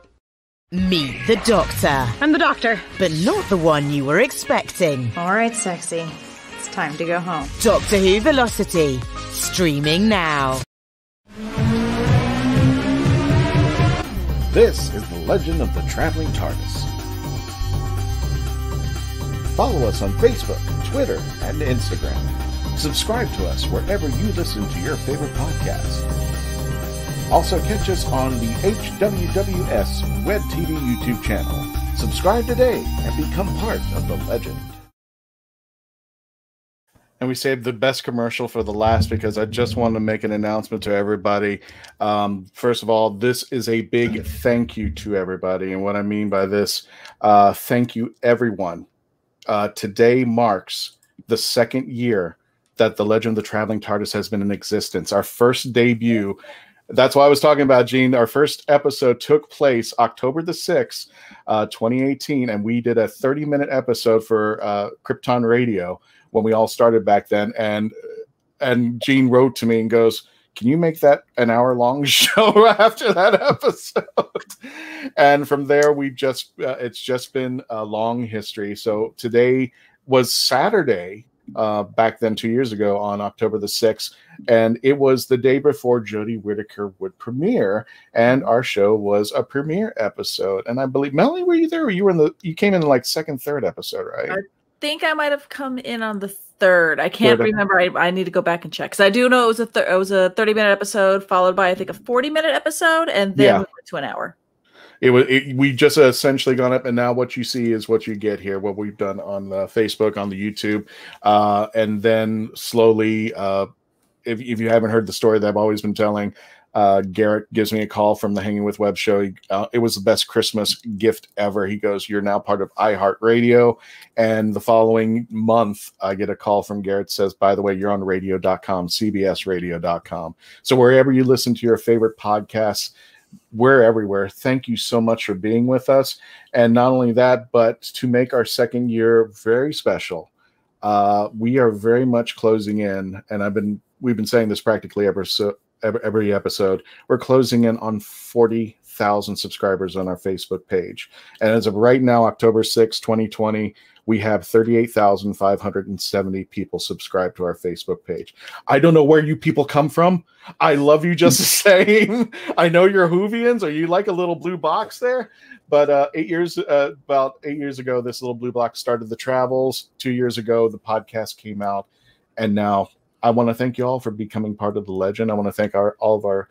Meet the Doctor. I'm the Doctor. But not the one you were expecting. All right, sexy. It's time to go home. Doctor Who Velocity. Streaming now. This is the Legend of the Traveling TARDIS. Follow us on Facebook, Twitter, and Instagram. Subscribe to us wherever you listen to your favorite podcast. Also catch us on the HWWS Web TV YouTube channel. Subscribe today and become part of the legend. And we saved the best commercial for the last because I just want to make an announcement to everybody. First of all, this is a big thank you to everybody. And what I mean by this, thank you everyone. Today marks the 2nd year that the Legend of the Traveling TARDIS has been in existence. Our first debut That's why I was talking about, Gene. Our first episode took place October the 6th, 2018, and we did a 30-minute episode for Krypton Radio when we all started back then. And Gene wrote to me and goes, "Can you make that an hour-long show after that episode?" And from there, it's just been a long history. So today was Saturday, back then 2 years ago on October the 6th, and it was the day before Jodie Whittaker would premiere, and our show was a premiere episode. And I believe, Melanie, were you there? Or you came in like second, third episode, right? I think I might have come in on the third. I can't remember. I need to go back and check, because I do know it was a 30-minute episode followed by, I think, a 40-minute episode, and then we went to an hour. We just essentially gone up, and now what you see is what you get here, what we've done on Facebook, on the YouTube, and then slowly, if you haven't heard the story that I've always been telling, Garrett gives me a call from the Hanging with Web show. It was the best Christmas gift ever. He goes, "You're now part of iHeartRadio." And the following month, I get a call from Garrett, says, "By the way, you're on radio.com, cbsradio.com. So wherever you listen to your favorite podcasts, we're everywhere. Thank you so much for being with us." And not only that, but to make our second year very special, we are very much closing in, and we've been saying this practically every episode. We're closing in on 40,000 subscribers on our Facebook page. And as of right now, October 6, 2020, we have 38,570 people subscribed to our Facebook page. I don't know where you people come from. I love you just the same. I know you're Whovians, or you like a little blue box there. But about 8 years ago, this little blue box started the travels. 2 years ago, the podcast came out. And now I want to thank you all for becoming part of the legend. I want to thank all of our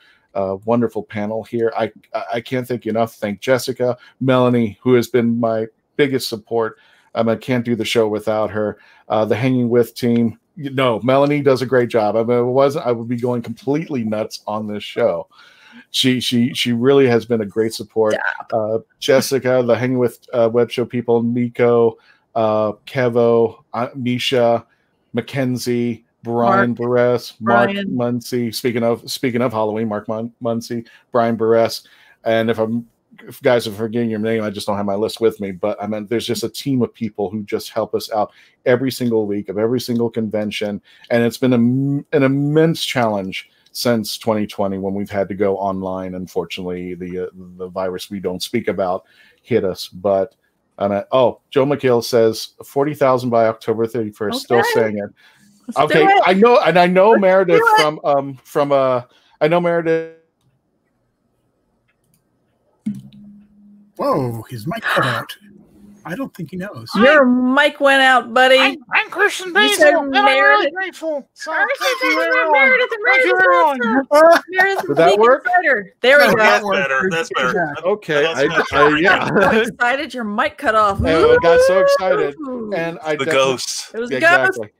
wonderful panel here. I can't thank you enough. Thank Jessica, Melanie, who has been my biggest support. I can't do the show without her. The Hanging With team. Melanie does a great job. I would be going completely nuts on this show. She really has been a great support. Jessica, the Hanging With web show people, Nico, Kevo, Misha, Mackenzie, Brian Buress, Mark Muncie. Speaking of Halloween, Mark Muncie, Brian Buress, and if guys are forgetting your name, I just don't have my list with me. But I mean, there's just a team of people who just help us out every single week of every single convention, and it's been an immense challenge since 2020 when we've had to go online. Unfortunately, the virus we don't speak about hit us. But Joe McHale says 40,000 by October 31st. Okay. Still saying it. Okay, I know, and I know Meredith I know Meredith. Whoa, his mic cut out. I don't think he knows. Your mic went out, buddy. I'm Christian Basil, and I'm really grateful. So Meredith. Did that work? There we go. That's better. Okay, yeah. I'm excited. Your mic cut off. I got so excited, and the ghost. It was exactly.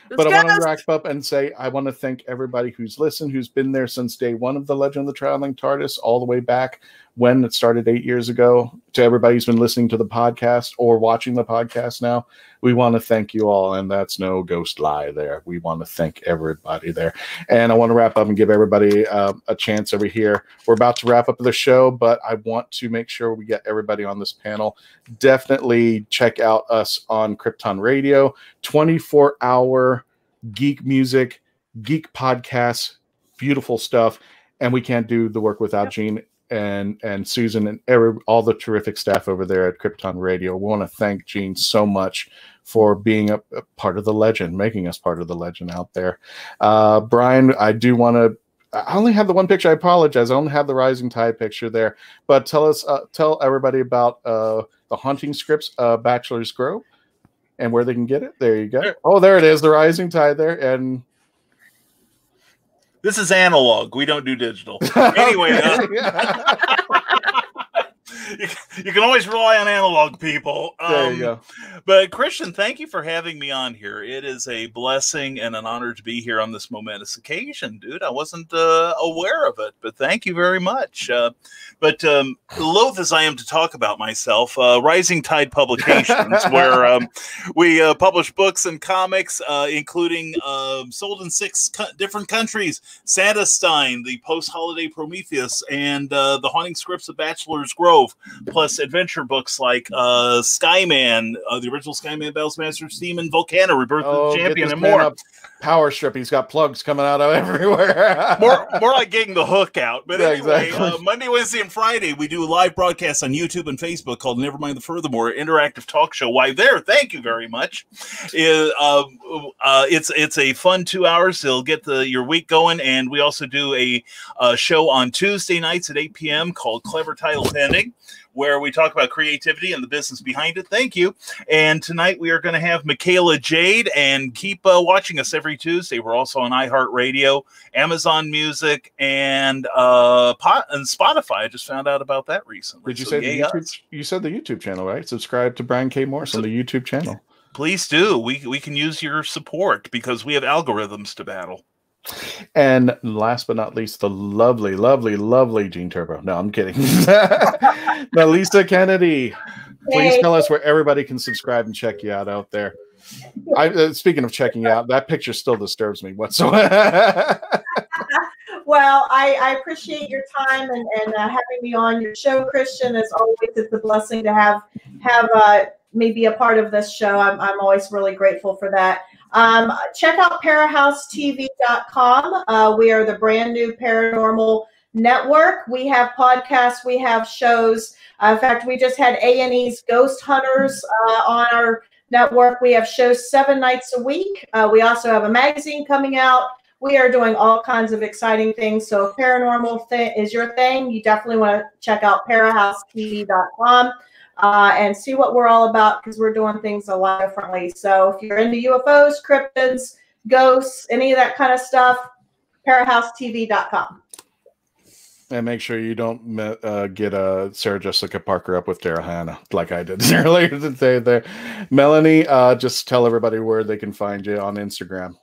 But I want to wrap up and say I want to thank everybody who's listened, who's been there since day one of the Legend of the Traveling TARDIS, all the way back when it started 8 years ago. To everybody who's been listening to the podcast or watching the podcast now, we want to thank you all, and that's no ghost lie there. We want to thank everybody there. And I want to wrap up and give everybody a chance over here. We're about to wrap up the show, but I want to make sure we get everybody on this panel. Definitely check out us on Krypton Radio, 24-hour geek music, geek podcasts, beautiful stuff. And we can't do the work without Gene and Susan and all the terrific staff over there at Krypton Radio. We want to thank Gene so much for being a part of the legend, making us part of the legend out there. Brian, I only have the one picture. I apologize. I only have the Rising Tide picture there. But tell everybody about the Haunting Scripts Bachelor's Grove and where they can get it. There you go. Oh, there it is, the Rising Tide there. And this is analog. We don't do digital. Anyway, you can always rely on analog people. There you go. But Christian, thank you for having me on here. It is a blessing and an honor to be here on this momentous occasion, dude. I wasn't aware of it, but thank you very much. But loath as I am to talk about myself, Rising Tide Publications, where we publish books and comics, including sold in 6 different countries, Santa Stein, the post-holiday Prometheus, and the Haunting Scripts of Bachelor's Grove, plus adventure books like Skyman, the original Skyman, Battlesmaster Team, and Volcano, Rebirth of the Champion, and more. Power strip. He's got plugs coming out of everywhere. more like getting the hook out. But yeah, anyway, exactly. Monday, Wednesday, and Friday, we do live broadcasts on YouTube and Facebook called Nevermind the Furthermore, interactive talk show. Why there? Thank you very much. It's a fun 2 hours. It'll get your week going. And we also do a show on Tuesday nights at 8 p.m. called Clever Title Pending, where we talk about creativity and the business behind it. Thank you. And tonight we are going to have Michaela Jade, and keep watching us every Tuesday. We're also on iHeartRadio, Amazon Music, and Spotify. I just found out about that recently. Did you say the YouTube? You said the YouTube channel, right? Subscribe to Brian K. Morse on the YouTube channel. Please do. We can use your support because we have algorithms to battle. And last but not least, the lovely, lovely, lovely Gene Turbo. No, I'm kidding. Melissa Kennedy. Please tell us where everybody can subscribe and check you out there. Speaking of checking you out, that picture still disturbs me whatsoever. Well, I appreciate your time and having me on your show, Christian. As always, it's a blessing to have me be a part of this show. I'm always really grateful for that. Check out ParaHouseTV.com. We are the brand new paranormal network. We have podcasts, we have shows. In fact, we just had A&E's Ghost Hunters on our network. We have shows 7 nights a week. We also have a magazine coming out. We are doing all kinds of exciting things. So if paranormal is your thing, you definitely want to check out ParaHouseTV.com. And see what we're all about, because we're doing things a lot differently. So if you're into UFOs, cryptids, ghosts, any of that kind of stuff, ParaHouseTV.com. And make sure you don't get Sarah Jessica Parker up with Daryl Hannah like I did earlier today there. Melanie, just tell everybody where they can find you on Instagram.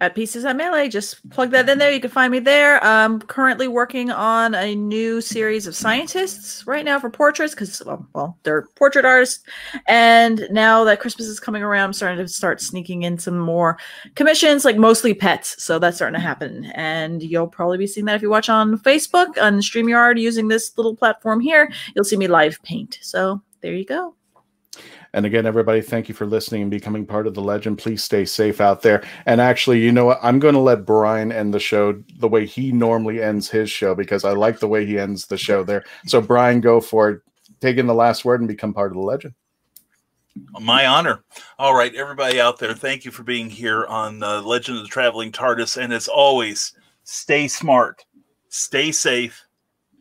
At Pieces at Melee, just plug that in there. You can find me there. I'm currently working on a new series of scientists right now for portraits because, well, they're portrait artists. And now that Christmas is coming around, I'm starting to sneaking in some more commissions, like mostly pets. So that's starting to happen. And you'll probably be seeing that if you watch on Facebook, on StreamYard, using this little platform here. You'll see me live paint. So there you go. And again, everybody, thank you for listening and becoming part of the legend. Please stay safe out there. And actually, you know what? I'm going to let Brian end the show the way he normally ends his show, because I like the way he ends the show there. So, Brian, go for it. Take in the last word and become part of the legend. My honor. All right, everybody out there, thank you for being here on Legend of the Traveling TARDIS. And as always, stay smart, stay safe,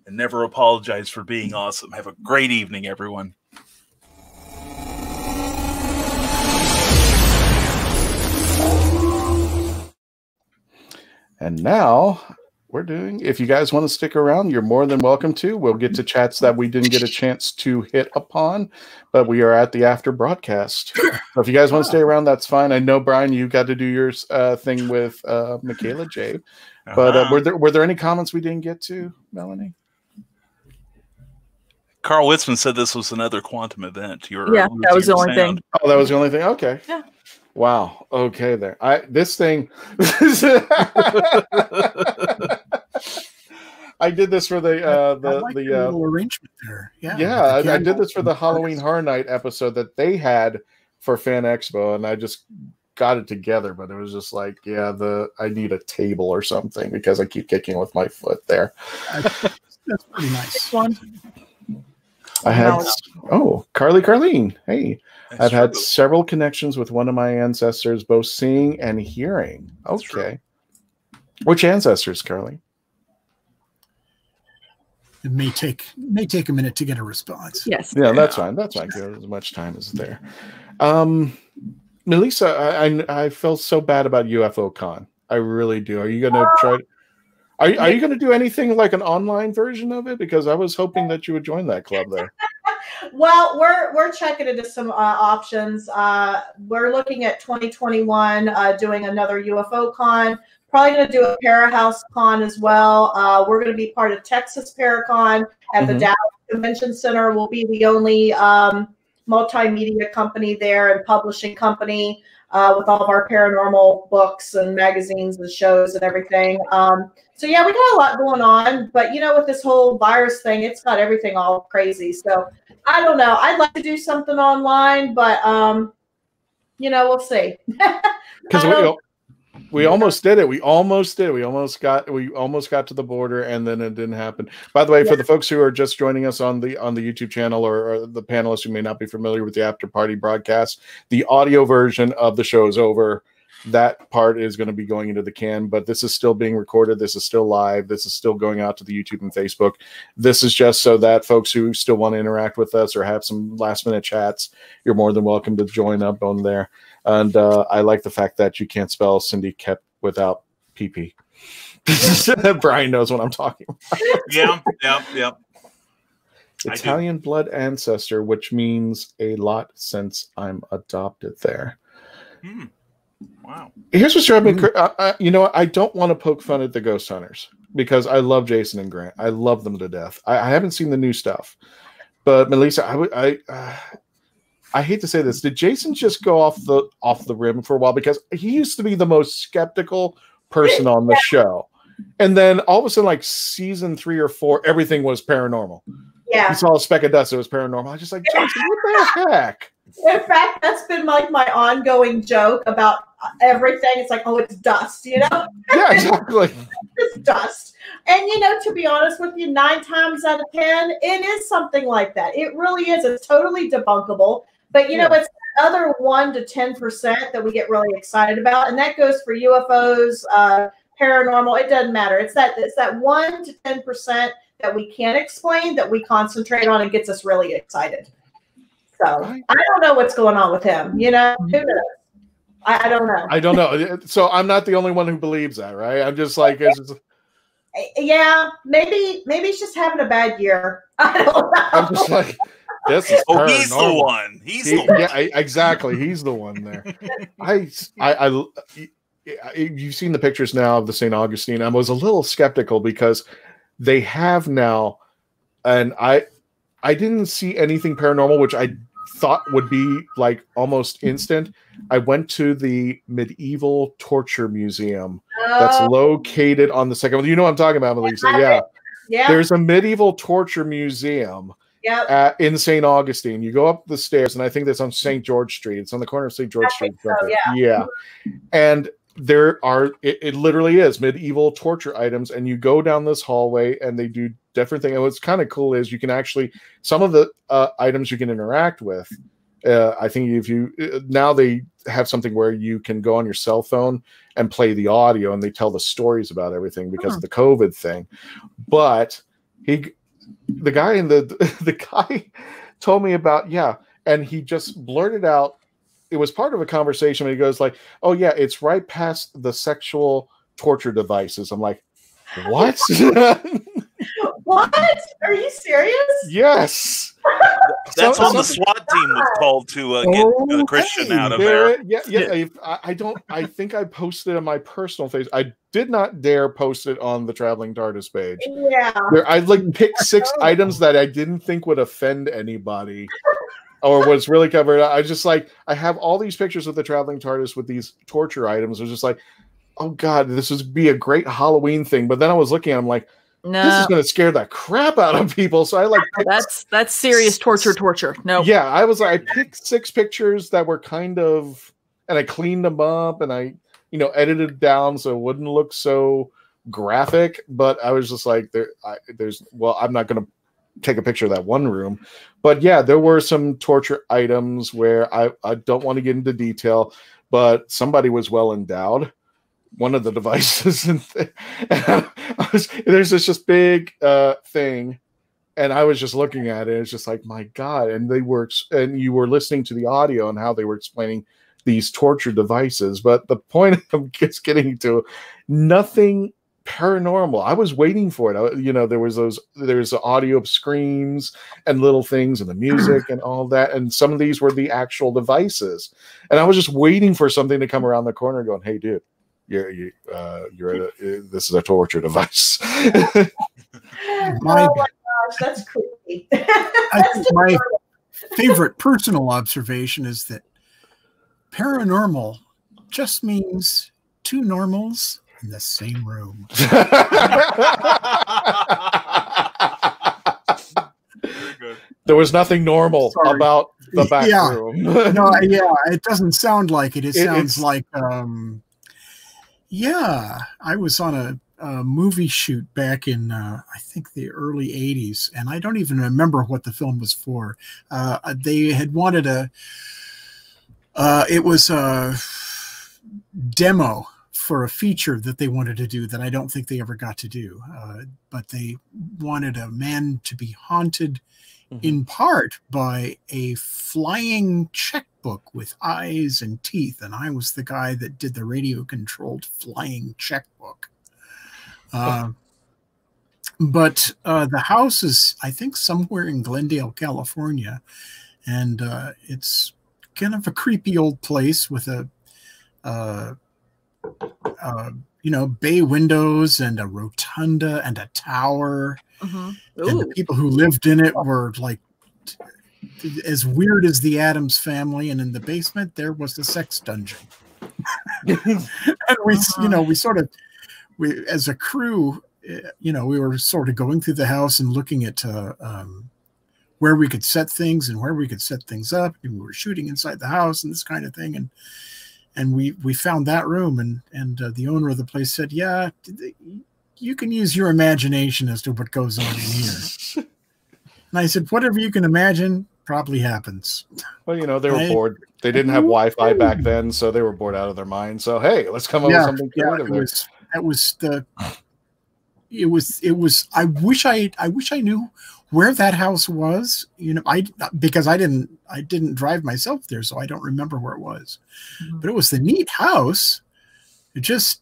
and never apologize for being awesome. Have a great evening, everyone. And now we're doing, if you guys want to stick around, you're more than welcome to. We'll get to chats that we didn't get a chance to hit upon, but we are at the after broadcast. So if you guys want to stay around, that's fine. I know, Brian, you got to do your thing with Michaela J. But were there any comments we didn't get to, Melanie? Carl Witzman said this was another quantum event. Yeah, that was the only thing. Oh, that was the only thing? Okay. Yeah. Wow. Okay, there. This thing. I did this for the little arrangement there. Yeah. I did this for the Halloween Horror Night episode that they had for Fan Expo, and I just got it together. But it was just like, I need a table or something because I keep kicking with my foot there. That's pretty nice. I had Carlene. Hey. I've had several connections with one of my ancestors, both seeing and hearing. Okay. Which ancestors, Carly? It may take a minute to get a response. Yes. Yeah, that's fine. That's fine. As much time as there. Melissa, I felt so bad about UFO Con. I really do. Are you going to try? Are you going to do anything like an online version of it? Because I was hoping that you would join that club there. Well, we're checking into some options. We're looking at 2021 doing another UFO con. Probably going to do a Parahouse con as well. We're going to be part of Texas Paracon at the Dallas Convention Center. We'll be the only multimedia company there and publishing company with all of our paranormal books and magazines and shows and everything. So yeah, we got a lot going on, but you know, with this whole virus thing, it's got everything all crazy. So I don't know. I'd like to do something online, but you know, we'll see. Because we almost did it. We almost got to the border, and then it didn't happen. By the way, for the folks who are just joining us on the YouTube channel, or the panelists who may not be familiar with the after party broadcast, the audio version of the show is over. That part is going to be going into the can, but this is still being recorded. This is still live. This is still going out to the YouTube and Facebook. This is just so that folks who still want to interact with us or have some last minute chats, you're more than welcome to join up on there. And I like the fact that you can't spell Cindy Kep without PP. Brian knows what I'm talking about. Yeah. Italian blood ancestor, which means a lot since I'm adopted there. Wow. Here's what's driving me. You know, I don't want to poke fun at the Ghost Hunters because I love Jason and Grant. I love them to death. I haven't seen the new stuff, but Melissa, I hate to say this. Did Jason just go off the rim for a while? Because he used to be the most skeptical person on the show, and then all of a sudden, like season 3 or 4, everything was paranormal. Yeah, he saw a speck of dust. It was paranormal. I was just like, Jason, what the heck? In fact, that's been like my ongoing joke about everything. It's like, oh, it's dust, you know? Yeah, exactly. It's dust. And, you know, to be honest with you, 9 times out of 10, it is something like that. It really is. It's totally debunkable. But, you know, it's the other 1 to 10% that we get really excited about. And that goes for UFOs, paranormal. It doesn't matter. It's that 1 to 10% that we can't explain that we concentrate on and gets us really excited. So I don't know what's going on with him. You know, who knows? I don't know. I don't know. So I'm not the only one who believes that, right? I'm just like, yeah, maybe he's just having a bad year. I don't know. I'm just like, this is paranormal. He's the one. He's the one. Yeah, exactly. He's the one there. You've seen the pictures now of the St. Augustine. I was a little skeptical because they have now, and I didn't see anything paranormal, which I thought would be like almost instant. I went to the Medieval Torture Museum that's located on the second. You know what I'm talking about, Melissa? Yeah. There's a Medieval Torture Museum in St. Augustine. You go up the stairs, and I think that's on St. George Street. It's on the corner of St. George Street. So, yeah. And there are, it literally is medieval torture items, and you go down this hallway and they do different things. And what's kind of cool is you can actually, some of the items you can interact with. I think now they have something where you can go on your cell phone and play the audio, and they tell the stories about everything because of the COVID thing. But the guy told me about, and he just blurted out, it was part of a conversation when he goes like, oh yeah, it's right past the sexual torture devices. I'm like, what? What? Are you serious? Yes. That's on the SWAT team was called to get Christian out of there. Yeah. I think I posted on my personal face. I did not dare post it on the Traveling TARDIS page. Yeah. I like picked 6 items that I didn't think would offend anybody. Or was really covered. I just like, I have all these pictures of the Traveling TARDIS with these torture items. I was just like, oh God, this would be a great Halloween thing. But then I was looking at them like, no, this is going to scare the crap out of people. So I like, that's serious torture. No. Yeah. I picked 6 pictures that were kind of, and I cleaned them up and I, edited down so it wouldn't look so graphic. But I was just like, I'm not going to take a picture of that one room. But yeah, there were some torture items where I don't want to get into detail, but somebody was well endowed. One of the devices, there's this just big thing, and I was just looking at it. It's just like, my God! And you were listening to the audio and how they were explaining these torture devices. But the point I'm just getting to, nothing Paranormal. I was waiting for it. There's audio screams and little things and the music and all that. And some of these were the actual devices. And I was just waiting for something to come around the corner going, hey, dude, this is a torture device. Oh my gosh, that's creepy. I think my favorite personal observation is that paranormal just means two normals in the same room. There was nothing normal about the back room. No, it doesn't sound like it. It sounds like, I was on a movie shoot back in, I think, the early 80s, and I don't even remember what the film was for. They had wanted it was a demo for a feature that they wanted to do that I don't think they ever got to do. But they wanted a man to be haunted in part by a flying checkbook with eyes and teeth. And I was the guy that did the radio-controlled flying checkbook. But the house is, I think, somewhere in Glendale, California. And it's kind of a creepy old place with bay windows and a rotunda and a tower. And the people who lived in it were like as weird as the Addams Family. And in the basement, there was the sex dungeon. And we as a crew, we were sort of going through the house and looking at where we could set things and where we could set things up. And we were shooting inside the house and this kind of thing. And we found that room, and the owner of the place said, yeah, you can use your imagination as to what goes on in here. And I said, whatever you can imagine probably happens. Well, they were bored. They didn't have Wi-Fi back then, so they were bored out of their mind. So, hey, let's come up with something creative. I wish I knew where that house was, because I didn't drive myself there, so I don't remember where it was. But it was the neat house. It just,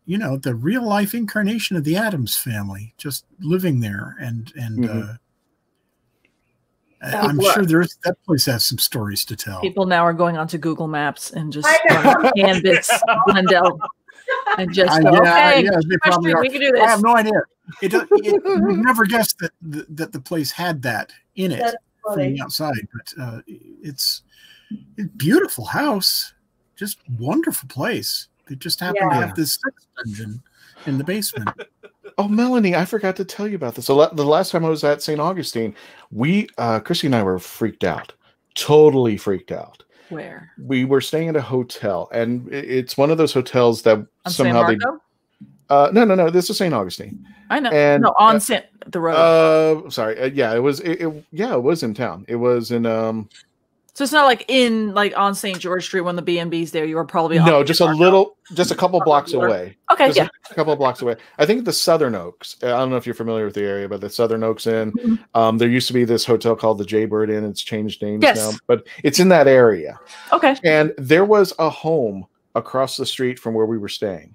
the real life incarnation of the Addams Family, just living there, and I'm sure that place has some stories to tell. People now are going onto Google Maps and just canvas Glendale. And just go, okay, they probably are. We can do this. I have no idea. You never guessed that the place had that in it from the outside. But it's a beautiful house, just wonderful place. They just happen to have this sex dungeon in the basement. Oh, Melanie, I forgot to tell you about this. So the last time I was at St. Augustine, Christy and I were freaked out, totally freaked out. Where? We were staying at a hotel, and it's one of those hotels that somehow they. No. This is St. Augustine. I know. And, on the road. Sorry. It was. It was in town. It was in. So it's not like on St. George Street when the B&B's there. You were probably just a couple blocks away. Okay, a couple of blocks away. I think the Southern Oaks. I don't know if you're familiar with the area, but the Southern Oaks Inn. There used to be this hotel called the Jaybird Inn. It's changed names now, but it's in that area. Okay. And there was a home across the street from where we were staying,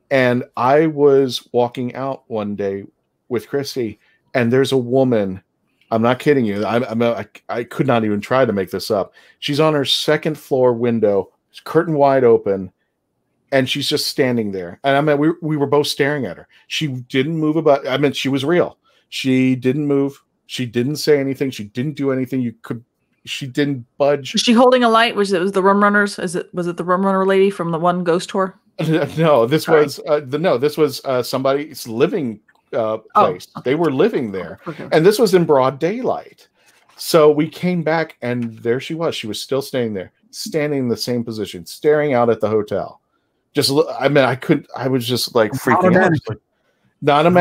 and I was walking out one day with Christy, and there's a woman. I'm not kidding you. I could not even try to make this up. She's on her second floor window, curtain wide open, and she's just standing there. And we were both staring at her. She didn't move about. She was real. She didn't move. She didn't say anything. She didn't do anything. She didn't budge. Was she holding a light? Was it the Rum Runners? Was it the Rum Runner lady from the one ghost tour? No, this was somebody's living place. They were living there, and this was in broad daylight. So we came back, and there she was. She was still staying there, standing in the same position, staring out at the hotel. I was just like freaking out. Like, not a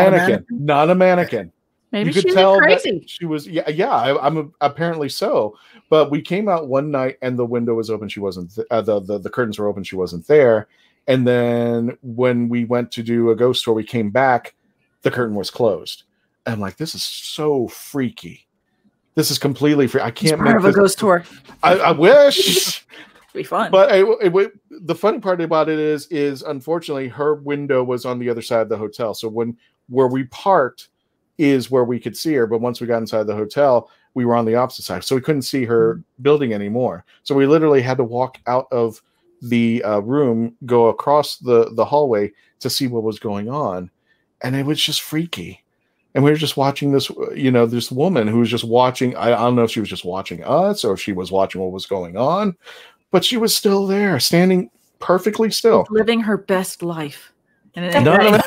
mannequin. Maybe you could she tell was crazy. That she was. I'm apparently so. But we came out one night, and the window was open. She wasn't. The curtains were open. She wasn't there. And then when we went to do a ghost tour, we came back. The curtain was closed. And I'm like, this is so freaky. This is completely free. I can't make a ghost tour. I wish. Be fun. But the funny part about it is unfortunately her window was on the other side of the hotel. So where we parked is where we could see her. But once we got inside the hotel, we were on the opposite side. So we couldn't see her building anymore. So we literally had to walk out of the room, go across the hallway to see what was going on. And it was just freaky. And we were just watching this, this woman who was just watching. I don't know if she was just watching us or if she was watching what was going on. But she was still there, standing perfectly still. Living her best life. And life,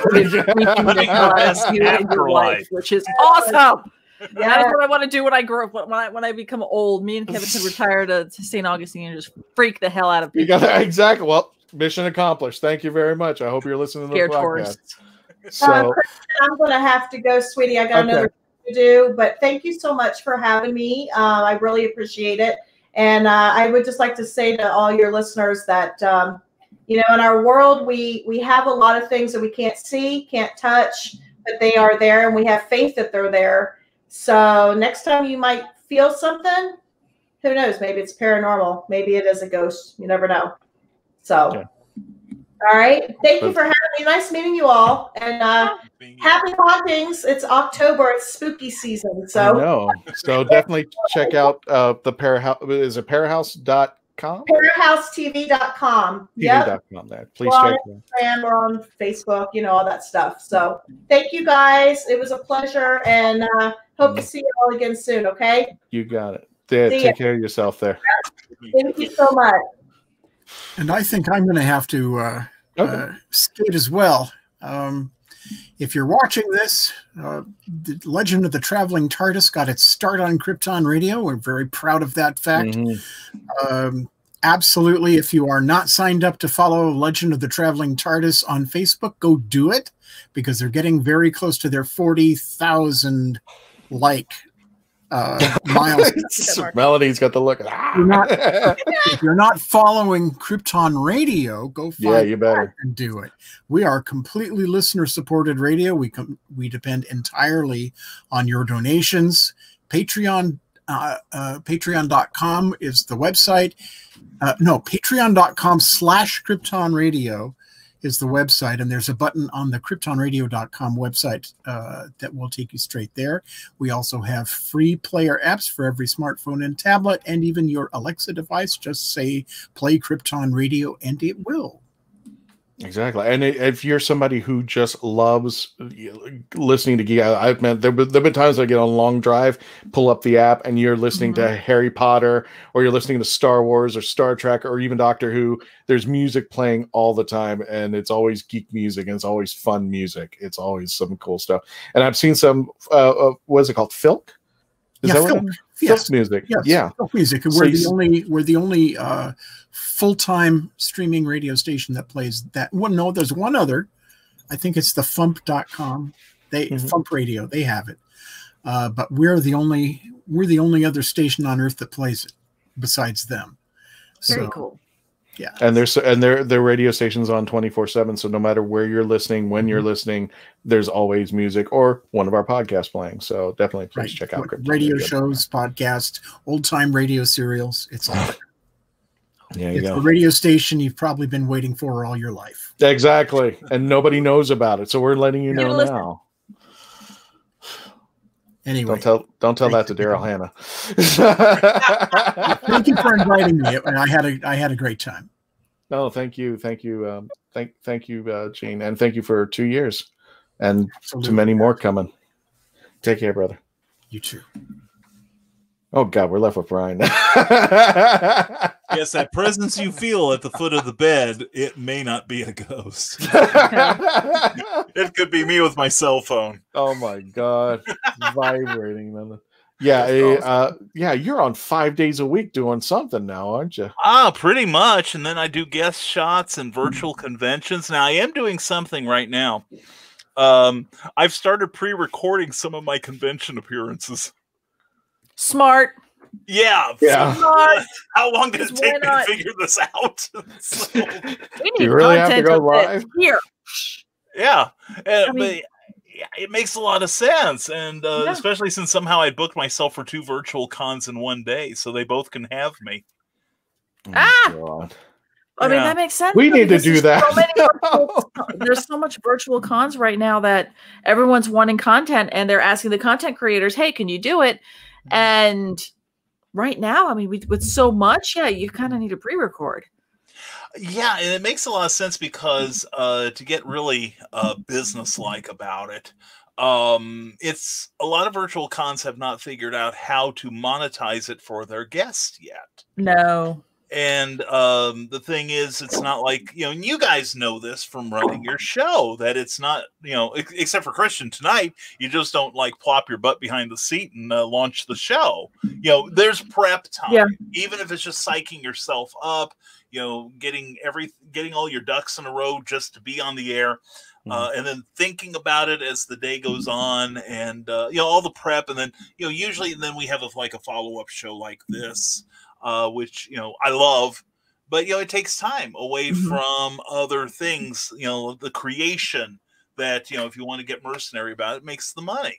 which is awesome. Yeah. That is what I want to do when I grow up. When I become old, me and Kevin can retire to St. Augustine and just freak the hell out of people. Exactly. Well, mission accomplished. Thank you very much. I hope you're listening to the podcast. So, I'm going to have to go, sweetie. I got another thing to do. But thank you so much for having me. I really appreciate it. And I would just like to say to all your listeners that, in our world, we have a lot of things that we can't see, can't touch, but they are there, and we have faith that they're there. So next time you might feel something, who knows? Maybe it's paranormal. Maybe it is a ghost. You never know. So, all right. Thank you for having me. Nice meeting you all. And happy hauntings. It's October. It's spooky season. So I know. So definitely check out the Parahouse. Is it parahouse.com? ParaHouseTV.com. TV.com there. Please check it out. Instagram, we're on Facebook, all that stuff. So thank you guys. It was a pleasure, and hope to see you all again soon. Okay. You got it. Take care of yourself there. Thank you so much. And I think I'm going to have to skate as well. If you're watching this, the Legend of the Traveling TARDIS got its start on Krypton Radio. We're very proud of that fact. Absolutely. If you are not signed up to follow Legend of the Traveling TARDIS on Facebook, go do it, because they're getting very close to their 40,000 miles. Melanie's got the look. If you're not following Krypton Radio, go find you better and do it. We are completely listener-supported radio. We depend entirely on your donations. Patreon.com is the website. Patreon.com/Krypton Radio is the website, and there's a button on the KryptonRadio.com website that will take you straight there. We also have free player apps for every smartphone and tablet, and even your Alexa device. Just say "Play Krypton Radio" and it will. Exactly. And if you're somebody who just loves listening to geek, I've met there've been times I get on a long drive, pull up the app, and you're listening to Harry Potter, or you're listening to Star Wars or Star Trek or even Doctor Who. There's music playing all the time, and it's always geek music, and it's always fun music. It's always some cool stuff. And I've seen some what is it called? Filk? Is that what Filk music? Yes. Yeah. Filk music. And we're the only full-time streaming radio station that plays that. Well, no, there's one other. I think it's the Fump.com. Fump Radio. They have it. But we're the only other station on Earth that plays it besides them. Very cool. Yeah. And their radio station's on 24/7. So no matter where you're listening, when you're listening, there's always music or one of our podcasts playing. So definitely please check out radio shows, podcasts, old-time radio serials. It's all there. Yeah, it's a radio station you've probably been waiting for all your life. Exactly. And nobody knows about it. So we're letting you know now. Anyway, don't tell that to Daryl Hannah. Thank you for inviting me. I had a great time. No, thank you, thank you, Gene, and thank you for 2 years, and to many more coming. Take care, brother. You too. Oh God, we're left with Brian. Yes, that presence you feel at the foot of the bed, it may not be a ghost. It could be me with my cell phone. Oh my God, vibrating. Yeah, yeah, you're on 5 days a week doing something now, aren't you? Pretty much. And then I do guest shots and virtual conventions. Now I am doing something right now. I've started pre-recording some of my convention appearances. Smart. Yeah. Smart. How long did it take me to figure this out? We need you really have to go live here. Yeah. But it makes a lot of sense. And especially since somehow I booked myself for 2 virtual cons in one day, so they both can have me. God. I mean, that makes sense. We need to do that. There's so much virtual cons right now that everyone's wanting content and they're asking the content creators, hey, can you do it? And right now, I mean, with so much, you kind of need to pre-record. Yeah, and it makes a lot of sense because to get really business-like about it, it's a lot of virtual cons have not figured out how to monetize it for their guests yet. No. And the thing is, it's not like, and you guys know this from running your show, that it's not, except for Christian tonight, you just don't like plop your butt behind the seat and launch the show. There's prep time, even if it's just psyching yourself up, getting all your ducks in a row just to be on the air. And then thinking about it as the day goes on, and all the prep, and then usually then we have a follow-up show like this, which I love, but it takes time away from other things. The creation that if you want to get mercenary about it, makes the money.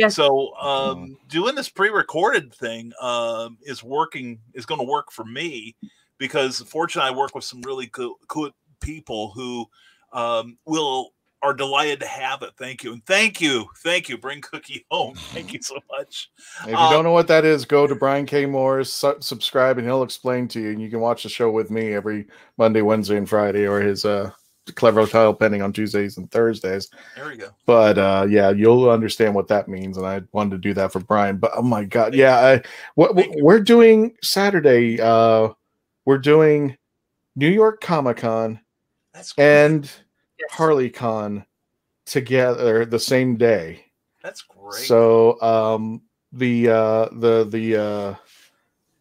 So doing this pre-recorded thing is going to work for me, because fortunately I work with some really cool people who are delighted to have it. Thank you. And thank you. Bring Cookie home. Thank you so much. If you don't know what that is, go to Brian K. Moore's, subscribe, and he'll explain to you. And you can watch the show with me every Monday, Wednesday, and Friday, or his Clever Hotel Pending on Tuesdays and Thursdays. There we go. But you'll understand what that means. And I wanted to do that for Brian. But oh my God, we're doing Saturday. We're doing New York Comic-Con and HarleyCon together the same day. That's great. So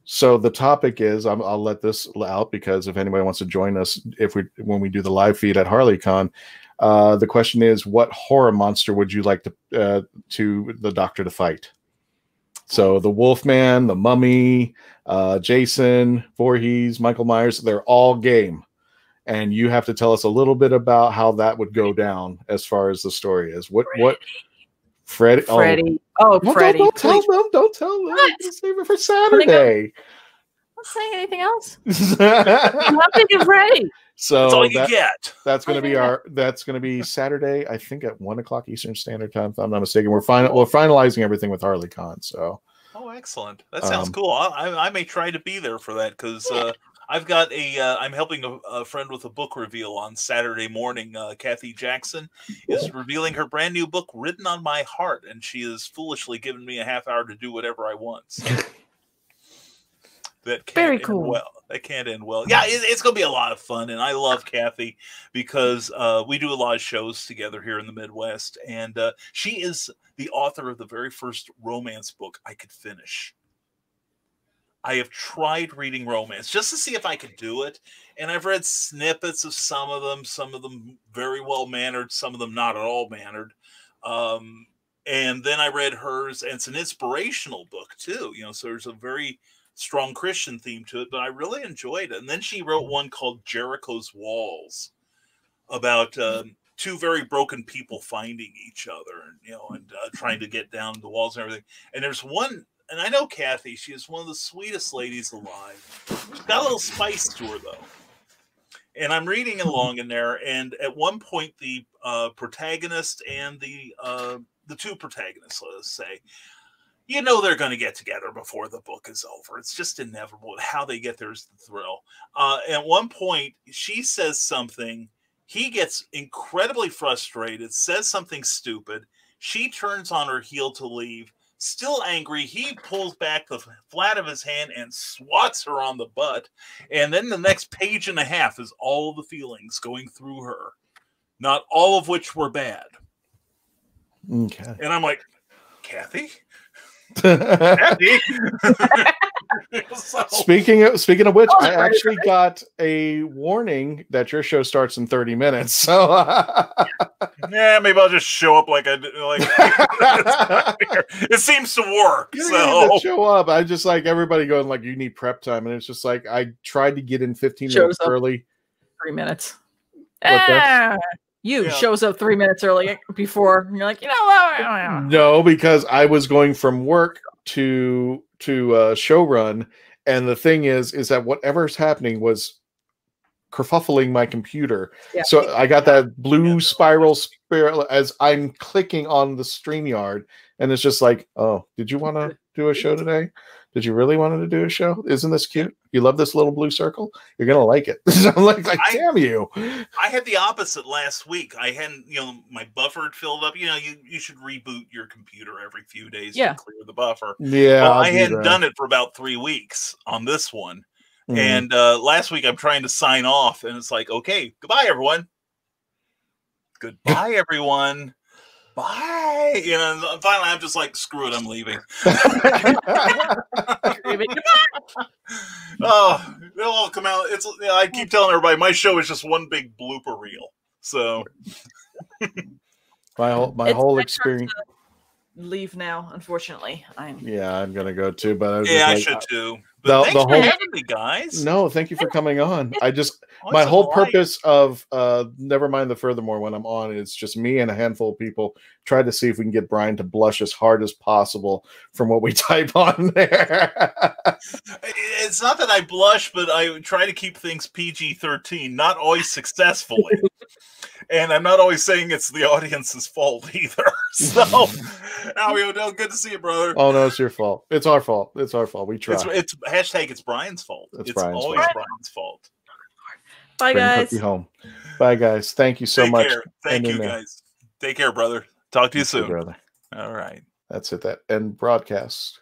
so the topic is, I'll let this out because if anybody wants to join us, when we do the live feed at HarleyCon, the question is, what horror monster would you like to the Doctor to fight? So the Wolfman, the Mummy, Jason Voorhees, Michael Myers, they're all game. And you have to tell us a little bit about how that would go down as far as the story is. What Freddy? Freddie. Freddie. Don't tell them. Don't tell them. Save it for Saturday. Not saying anything else. I'm thinking Freddie. So that's all you get. That's going to be Saturday, I think at 1:00 Eastern Standard Time, if I'm not mistaken. We're finalizing everything with HarleyCon. So. Oh, excellent. That sounds cool. I may try to be there for that, because I've got I'm helping a friend with a book reveal on Saturday morning. Kathy Jackson is revealing her brand new book, Written on My Heart, and she has foolishly given me a half hour to do whatever I want. So that can't end well. That can't end well. Yeah, it's going to be a lot of fun, and I love Kathy because we do a lot of shows together here in the Midwest, and she is the author of the very first romance book I could finish. I have tried reading romance just to see if I could do it, and I've read snippets of some of them very well mannered, some of them not at all mannered. And then I read hers, and it's an inspirational book too, so there's a very strong Christian theme to it, but I really enjoyed it. And then she wrote one called Jericho's Walls about two very broken people finding each other, and trying to get down the walls and everything. And there's one, and I know Kathy, she is one of the sweetest ladies alive. She's got a little spice to her, though. And I'm reading along in there, and at one point, the protagonist and the two protagonists, let us say, they're going to get together before the book is over. It's just inevitable. How they get there is the thrill. At one point, she says something. He gets incredibly frustrated, says something stupid. She turns on her heel to leave. Still angry, he pulls back the flat of his hand and swats her on the butt. And then the next page and a half is all of the feelings going through her, not all of which were bad. Okay. And I'm like, Kathy? Kathy? Speaking of which, I actually got a warning that your show starts in 30 minutes. So yeah, maybe I'll just show up like it seems to work. You need to show up. I just like everybody going like, you need prep time, and it's just like I tried to get in 15 minutes early. 3 minutes. Shows up 3 minutes early before. And you're like, No, because I was going from work to show run, And the thing is that whatever's happening was kerfuffling my computer. Yeah. So I got that blue spiral as I'm clicking on the StreamYard, and it's just like, oh, did you want to do a show today? Did you really want to do a show? Isn't this cute? You love this little blue circle? You're gonna like it. I'm like damn you. I had the opposite last week. I hadn't, my buffer had filled up. You should reboot your computer every few days to clear the buffer. Yeah, well, I hadn't done it for about 3 weeks on this one. And last week I'm trying to sign off, and it's like, okay, goodbye, everyone. Goodbye, everyone. Bye. Finally I'm just like, screw it, I'm leaving. Oh, it'll all come out. I keep telling everybody my show is just one big blooper reel. So my whole experience. Leave now, unfortunately. I'm gonna go too, but I should too. But thanks for having me, guys. No, thank you for coming on. My whole purpose of never mind the furthermore when I'm on, it's just me and a handful of people try to see if we can get Brian to blush as hard as possible from what we type on there. It's not that I blush, but I try to keep things PG-13, not always successfully. And I'm not always saying it's the audience's fault either. So, Odell, good to see you, brother. Oh no, it's your fault. It's our fault. It's our fault. We try. It's hashtag. It's Brian's fault. It's always Brian's fault. Bye, guys. Home. Bye, guys. Thank you so much. Thank you, guys. Take care, brother. Talk to you soon, brother. All right. That's it. That end broadcast.